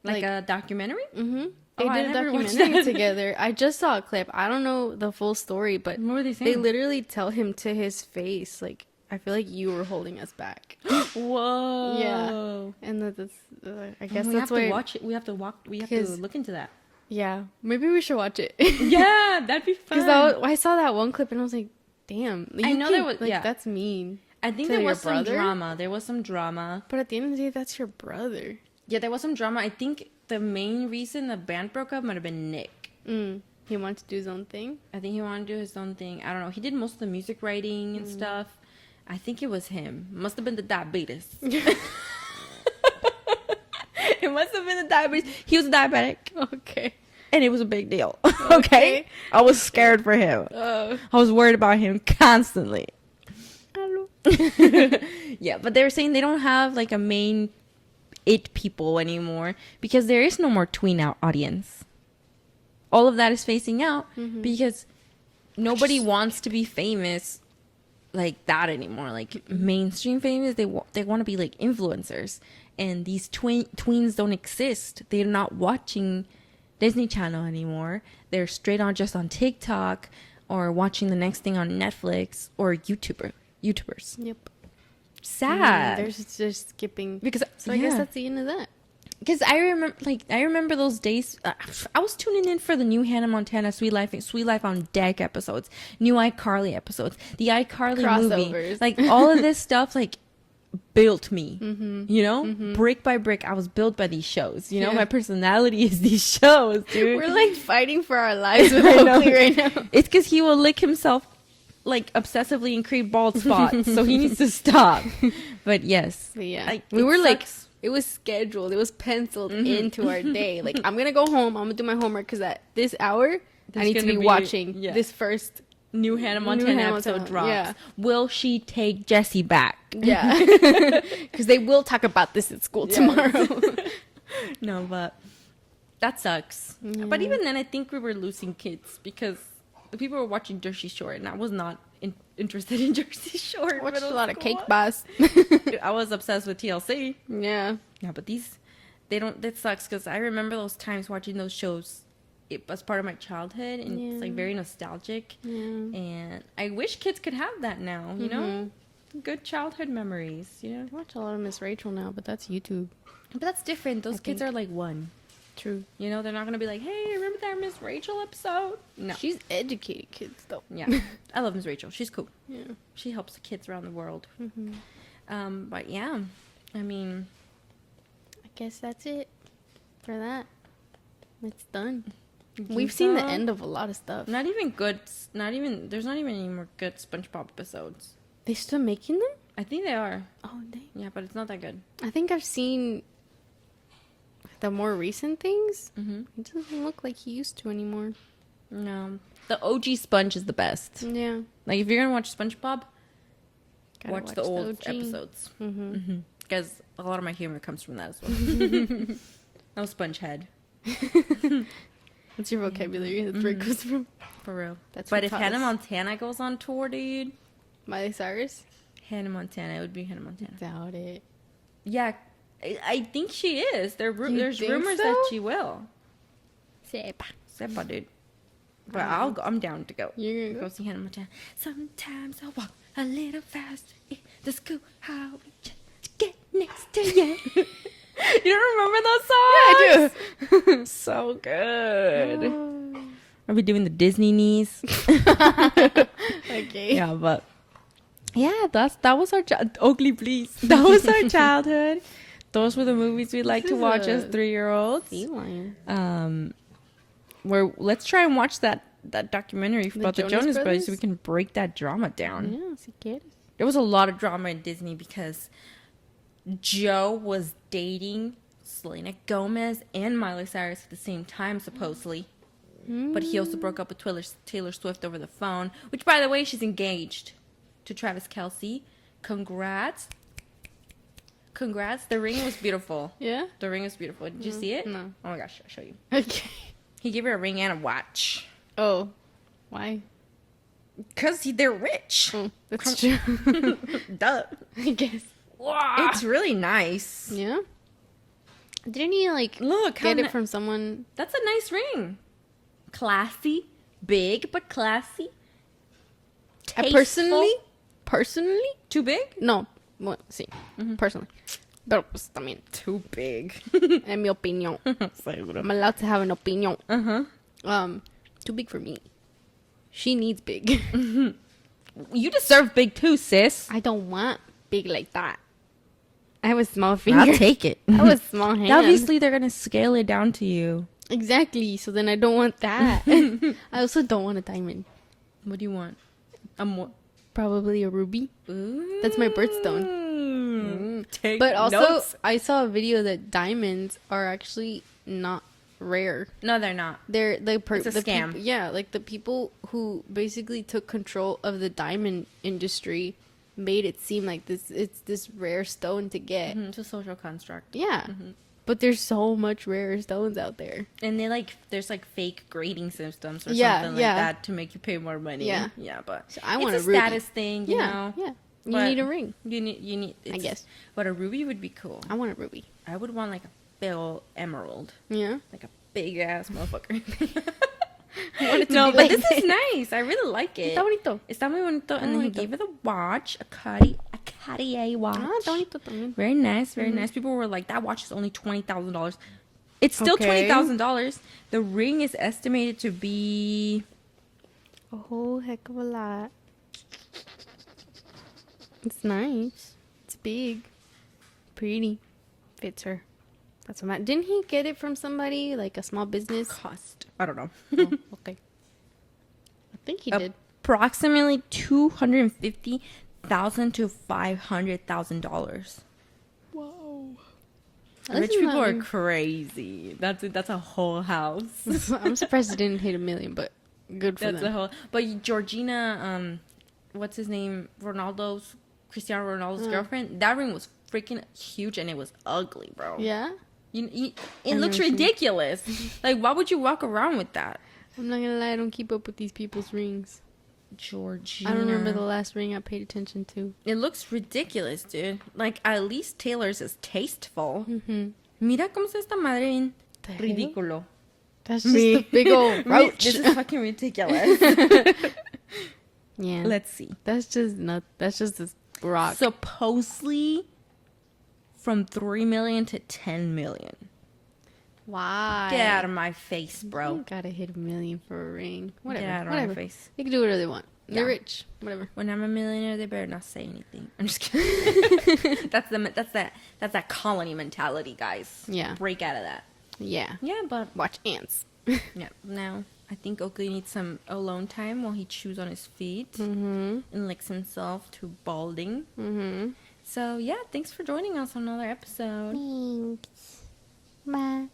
[SPEAKER 2] Like a documentary?
[SPEAKER 1] Mm-hmm. They
[SPEAKER 2] Oh, I
[SPEAKER 1] did a
[SPEAKER 2] never watched
[SPEAKER 1] documentary
[SPEAKER 2] that.
[SPEAKER 1] together. I just saw a clip. I don't know the full story, but
[SPEAKER 2] What were they
[SPEAKER 1] they
[SPEAKER 2] saying?
[SPEAKER 1] literally tell him to his face, like, I feel like you were holding us back.
[SPEAKER 2] Whoa.
[SPEAKER 1] Yeah. And that's, I guess
[SPEAKER 2] we
[SPEAKER 1] that's
[SPEAKER 2] have
[SPEAKER 1] why.
[SPEAKER 2] to watch it. We have to to
[SPEAKER 1] 'Cause-
[SPEAKER 2] look into that.
[SPEAKER 1] Yeah. Maybe we should watch it.
[SPEAKER 2] Yeah, that'd be fun.
[SPEAKER 1] Because I saw that one clip and I was like, damn.
[SPEAKER 2] I know there was-
[SPEAKER 1] like,
[SPEAKER 2] yeah.
[SPEAKER 1] that's mean.
[SPEAKER 2] I think
[SPEAKER 1] to
[SPEAKER 2] there
[SPEAKER 1] your
[SPEAKER 2] was some
[SPEAKER 1] brother?
[SPEAKER 2] drama. There was some drama.
[SPEAKER 1] But at the end of the day, that's your brother.
[SPEAKER 2] Yeah, there was some drama. I think the main reason the band broke up might have been Nick.
[SPEAKER 1] He wants to do his own thing.
[SPEAKER 2] I think he wanted to do his own thing. I don't know. He did most of the music writing and stuff. I think it was him. Must have been the diabetes. It must have been the diabetes. He was diabetic.
[SPEAKER 1] Okay.
[SPEAKER 2] And it was a big deal. Okay? I was scared for him. I was worried about him constantly.
[SPEAKER 1] Hello.
[SPEAKER 2] Yeah, but they were saying they don't have like a main it people anymore because there is no more tween out audience. All of that is phasing out because nobody wants to be famous like that anymore. Like mainstream famous, they want to be like influencers, and these tweens don't exist. They're not watching Disney Channel anymore. They're straight on just on TikTok or watching the next thing on Netflix or YouTubers.
[SPEAKER 1] Yep.
[SPEAKER 2] Sad.
[SPEAKER 1] They're just skipping.
[SPEAKER 2] Because
[SPEAKER 1] So I guess that's the end of that.
[SPEAKER 2] Because I remember those days. I was tuning in for the new Hannah Montana Sweet Life on Deck episodes, new iCarly episodes, the iCarly movie,
[SPEAKER 1] Crossovers.
[SPEAKER 2] like all of this stuff, like built me. You know, brick by brick, I was built by these shows. You know, my personality is these shows, dude.
[SPEAKER 1] We're like fighting for our lives with
[SPEAKER 2] I know.
[SPEAKER 1] Oakley right now.
[SPEAKER 2] It's because he will lick himself like obsessively and create bald spots, so he needs to stop. But yes,
[SPEAKER 1] But yeah,
[SPEAKER 2] like,
[SPEAKER 1] we
[SPEAKER 2] it
[SPEAKER 1] were like,
[SPEAKER 2] sucks.
[SPEAKER 1] it was scheduled. It was penciled into our day. Like, I'm gonna go home. I'm gonna do my homework because at this hour, I need to be watching this first
[SPEAKER 2] new Hannah Montana episode drops.
[SPEAKER 1] Yeah.
[SPEAKER 2] Will she take Jessie back?
[SPEAKER 1] Yeah, because they will talk about this at school tomorrow.
[SPEAKER 2] No, but that sucks. But even then, I think we were losing kids because the people were watching Jersey Shore, and I was not interested in Jersey Shore.
[SPEAKER 1] I watched a lot of
[SPEAKER 2] school.
[SPEAKER 1] Cake Boss.
[SPEAKER 2] I was obsessed with TLC.
[SPEAKER 1] Yeah.
[SPEAKER 2] Yeah, but that sucks because I remember those times watching those shows. It was part of my childhood, and it's like very nostalgic.
[SPEAKER 1] Yeah.
[SPEAKER 2] And I wish kids could have that now, you know? Good childhood memories, you know?
[SPEAKER 1] I watch a lot of Miss Rachel now, but that's YouTube.
[SPEAKER 2] But that's different. Those kids are like one.
[SPEAKER 1] True.
[SPEAKER 2] You know, they're not going to be like, hey, remember that Miss Rachel episode? No.
[SPEAKER 1] She's educated kids, though.
[SPEAKER 2] Yeah. I love Miss Rachel. She's cool.
[SPEAKER 1] Yeah.
[SPEAKER 2] She helps the kids around the world. But yeah, I mean,
[SPEAKER 1] I guess that's it for that. It's done.
[SPEAKER 2] think
[SPEAKER 1] We've seen the
[SPEAKER 2] so?
[SPEAKER 1] end of a lot of stuff.
[SPEAKER 2] There's not even any more good SpongeBob episodes.
[SPEAKER 1] They still making them?
[SPEAKER 2] I think they are.
[SPEAKER 1] Oh, dang.
[SPEAKER 2] Yeah, but it's not that good.
[SPEAKER 1] I think I've seen the more recent things.
[SPEAKER 2] Mm-hmm.
[SPEAKER 1] It doesn't look like he used to anymore.
[SPEAKER 2] No. The OG Sponge is the best.
[SPEAKER 1] Yeah.
[SPEAKER 2] Like, if you're going to watch SpongeBob,
[SPEAKER 1] Gotta
[SPEAKER 2] watch the old
[SPEAKER 1] OG.
[SPEAKER 2] episodes.
[SPEAKER 1] Mm-hmm.
[SPEAKER 2] Because a lot of my humor comes from that as well. No sponge head.
[SPEAKER 1] What's your vocabulary? That's where it goes from.
[SPEAKER 2] For real.
[SPEAKER 1] That's
[SPEAKER 2] But
[SPEAKER 1] what
[SPEAKER 2] if
[SPEAKER 1] taught
[SPEAKER 2] Hannah
[SPEAKER 1] us.
[SPEAKER 2] Montana goes on tour, dude,
[SPEAKER 1] Miley Cyrus?
[SPEAKER 2] Hannah Montana, it would be Hannah Montana.
[SPEAKER 1] Doubt it.
[SPEAKER 2] Yeah, I think she is.
[SPEAKER 1] You
[SPEAKER 2] There's
[SPEAKER 1] think
[SPEAKER 2] rumors
[SPEAKER 1] so?
[SPEAKER 2] that she will.
[SPEAKER 1] Sepa.
[SPEAKER 2] Sepa, dude. But I'm down to go.
[SPEAKER 1] You're gonna
[SPEAKER 2] Go see Hannah Montana. Sometimes I walk a little faster in the schoolhouse just to get next to you. You don't remember those songs?
[SPEAKER 1] Yeah, I do.
[SPEAKER 2] So good. Are we doing the Disney knees?
[SPEAKER 1] Okay.
[SPEAKER 2] Yeah, but yeah, that was our Oakley, please. That was our childhood. Those were the movies we like to
[SPEAKER 1] is
[SPEAKER 2] watch as
[SPEAKER 1] a
[SPEAKER 2] 3-year-olds.
[SPEAKER 1] Sea lion.
[SPEAKER 2] Let's try and watch that documentary about the Jonas Brothers so we
[SPEAKER 1] Brothers?
[SPEAKER 2] can break that drama down.
[SPEAKER 1] Yeah, si quieres.
[SPEAKER 2] There was a lot of drama in Disney because Joe was dating Selena Gomez and Miley Cyrus at the same time, supposedly. But he also broke up with Taylor Swift over the phone, which, by the way, she's engaged to Travis Kelce. Congrats. The ring was beautiful.
[SPEAKER 1] Yeah?
[SPEAKER 2] The ring was beautiful. Did you see it?
[SPEAKER 1] No.
[SPEAKER 2] Oh my gosh, I'll show you.
[SPEAKER 1] Okay.
[SPEAKER 2] He gave her a ring and a watch.
[SPEAKER 1] Oh. Why?
[SPEAKER 2] Because they're rich.
[SPEAKER 1] That's true.
[SPEAKER 2] Duh.
[SPEAKER 1] I guess.
[SPEAKER 2] It's really nice.
[SPEAKER 1] Yeah? Didn't he,
[SPEAKER 2] Look,
[SPEAKER 1] get it from someone?
[SPEAKER 2] That's a nice ring. Classy. Big, but classy. Tasteful.
[SPEAKER 1] Personally?
[SPEAKER 2] Too big?
[SPEAKER 1] No. Well, sí. Personally. Pero pues también.
[SPEAKER 2] Too big.
[SPEAKER 1] En mi opinión. I'm allowed to have an opinion. Too big for me. She needs big.
[SPEAKER 2] You deserve big too, sis.
[SPEAKER 1] I don't want big like that. I have a small finger.
[SPEAKER 2] I'll take it.
[SPEAKER 1] I have a small hand.
[SPEAKER 2] Obviously, they're going to scale it down to you.
[SPEAKER 1] Exactly. So then I don't want that. I also don't want a diamond.
[SPEAKER 2] What do you want?
[SPEAKER 1] Probably a ruby.
[SPEAKER 2] Ooh.
[SPEAKER 1] That's my birthstone.
[SPEAKER 2] Take
[SPEAKER 1] But also,
[SPEAKER 2] notes.
[SPEAKER 1] I saw a video that diamonds are actually not rare.
[SPEAKER 2] No, they're not.
[SPEAKER 1] They're
[SPEAKER 2] It's a
[SPEAKER 1] the
[SPEAKER 2] scam.
[SPEAKER 1] Yeah, like the people who basically took control of the diamond industry made it seem like it's this rare stone to get.
[SPEAKER 2] It's a social construct.
[SPEAKER 1] Yeah. But there's so much rare stones out there.
[SPEAKER 2] And there's like fake grading systems or
[SPEAKER 1] Yeah,
[SPEAKER 2] something like
[SPEAKER 1] yeah.
[SPEAKER 2] that to make you pay more money.
[SPEAKER 1] Yeah.
[SPEAKER 2] Yeah, but
[SPEAKER 1] So I want
[SPEAKER 2] it's
[SPEAKER 1] a
[SPEAKER 2] a
[SPEAKER 1] ruby.
[SPEAKER 2] status thing, you know.
[SPEAKER 1] Yeah. You
[SPEAKER 2] But
[SPEAKER 1] need a ring.
[SPEAKER 2] You need.
[SPEAKER 1] I guess.
[SPEAKER 2] But a ruby would be cool.
[SPEAKER 1] I want a ruby.
[SPEAKER 2] I would want like a big ol' emerald,
[SPEAKER 1] Yeah.
[SPEAKER 2] like a big ass motherfucker.
[SPEAKER 1] I want it to
[SPEAKER 2] No,
[SPEAKER 1] be
[SPEAKER 2] but
[SPEAKER 1] like
[SPEAKER 2] this is nice. I really like it.
[SPEAKER 1] Está bonito.
[SPEAKER 2] Está muy bonito. And then he
[SPEAKER 1] bonito.
[SPEAKER 2] gave her the watch, a Cartier watch.
[SPEAKER 1] Ah, está bonito también.
[SPEAKER 2] Very nice, very nice. People were like, that watch is only $20,000. It's still
[SPEAKER 1] Okay.
[SPEAKER 2] $20,000. The ring is estimated to be
[SPEAKER 1] A whole heck of a lot. It's nice. It's big. Pretty. Fits her. That's what didn't he get it from somebody? Like a small business?
[SPEAKER 2] cost. I don't know.
[SPEAKER 1] Oh, okay. I think he did.
[SPEAKER 2] Approximately $250,000 to $500,000.
[SPEAKER 1] Whoa.
[SPEAKER 2] Rich people are crazy. That's a whole house.
[SPEAKER 1] I'm surprised it didn't hit 1 million, but good for
[SPEAKER 2] That's
[SPEAKER 1] them.
[SPEAKER 2] a whole. But Georgina, what's his name? Cristiano Ronaldo's girlfriend. That ring was freaking huge and it was ugly, bro.
[SPEAKER 1] Yeah?
[SPEAKER 2] It
[SPEAKER 1] I've
[SPEAKER 2] looks
[SPEAKER 1] never seen it.
[SPEAKER 2] ridiculous. Like, why would you walk around with that?
[SPEAKER 1] I'm not gonna lie, I don't keep up with these people's rings.
[SPEAKER 2] Georgina.
[SPEAKER 1] I don't remember the last ring I paid attention to.
[SPEAKER 2] It looks ridiculous, dude. Like, at least Taylor's is tasteful.
[SPEAKER 1] Mm-hmm.
[SPEAKER 2] Mira cómo es esta madre bien
[SPEAKER 1] The hell?
[SPEAKER 2] ridículo.
[SPEAKER 1] That's just a big old roach.
[SPEAKER 2] This is fucking ridiculous.
[SPEAKER 1] Yeah.
[SPEAKER 2] Let's see.
[SPEAKER 1] That's just this rock.
[SPEAKER 2] Supposedly from 3 million to 10 million.
[SPEAKER 1] Why?
[SPEAKER 2] Get out of my face, bro.
[SPEAKER 1] You gotta hit 1 million for a ring. Whatever.
[SPEAKER 2] Get out of
[SPEAKER 1] Whatever.
[SPEAKER 2] my face.
[SPEAKER 1] They can do whatever they want. They're
[SPEAKER 2] Yeah.
[SPEAKER 1] rich. Whatever.
[SPEAKER 2] When I'm a millionaire, they better not say anything. I'm just kidding. that's that colony mentality, guys.
[SPEAKER 1] Yeah.
[SPEAKER 2] Break out of that.
[SPEAKER 1] Yeah.
[SPEAKER 2] Yeah, but
[SPEAKER 1] Watch ants.
[SPEAKER 2] yeah. Now I think Oakley needs some alone time while he chews on his feet
[SPEAKER 1] Mm-hmm.
[SPEAKER 2] and licks himself to balding.
[SPEAKER 1] Mm-hmm.
[SPEAKER 2] So yeah, thanks for joining us on another episode.
[SPEAKER 1] Thanks. Bye.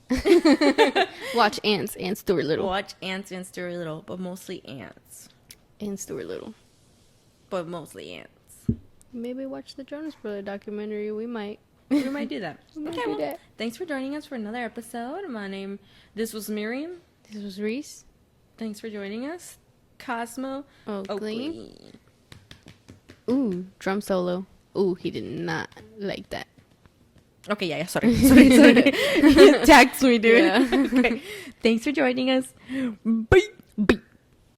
[SPEAKER 1] Watch ants. Ants Stuart Little.
[SPEAKER 2] Watch Ants and Stuart Little, but mostly ants.
[SPEAKER 1] And Stuart Little.
[SPEAKER 2] But mostly ants.
[SPEAKER 1] Maybe watch the Jonas Brother documentary. We might.
[SPEAKER 2] We might do that.
[SPEAKER 1] We might
[SPEAKER 2] Okay,
[SPEAKER 1] do
[SPEAKER 2] well,
[SPEAKER 1] that.
[SPEAKER 2] thanks for joining us for another episode. This was Miriam.
[SPEAKER 1] This was Reese.
[SPEAKER 2] Thanks for joining us. Cosmo
[SPEAKER 1] Oakley. Ooh, drum solo. Ooh, he did not like that.
[SPEAKER 2] Okay, yeah, sorry. Text me, dude.
[SPEAKER 1] Yeah.
[SPEAKER 2] Okay. Thanks for joining us. Bye.
[SPEAKER 1] Beat.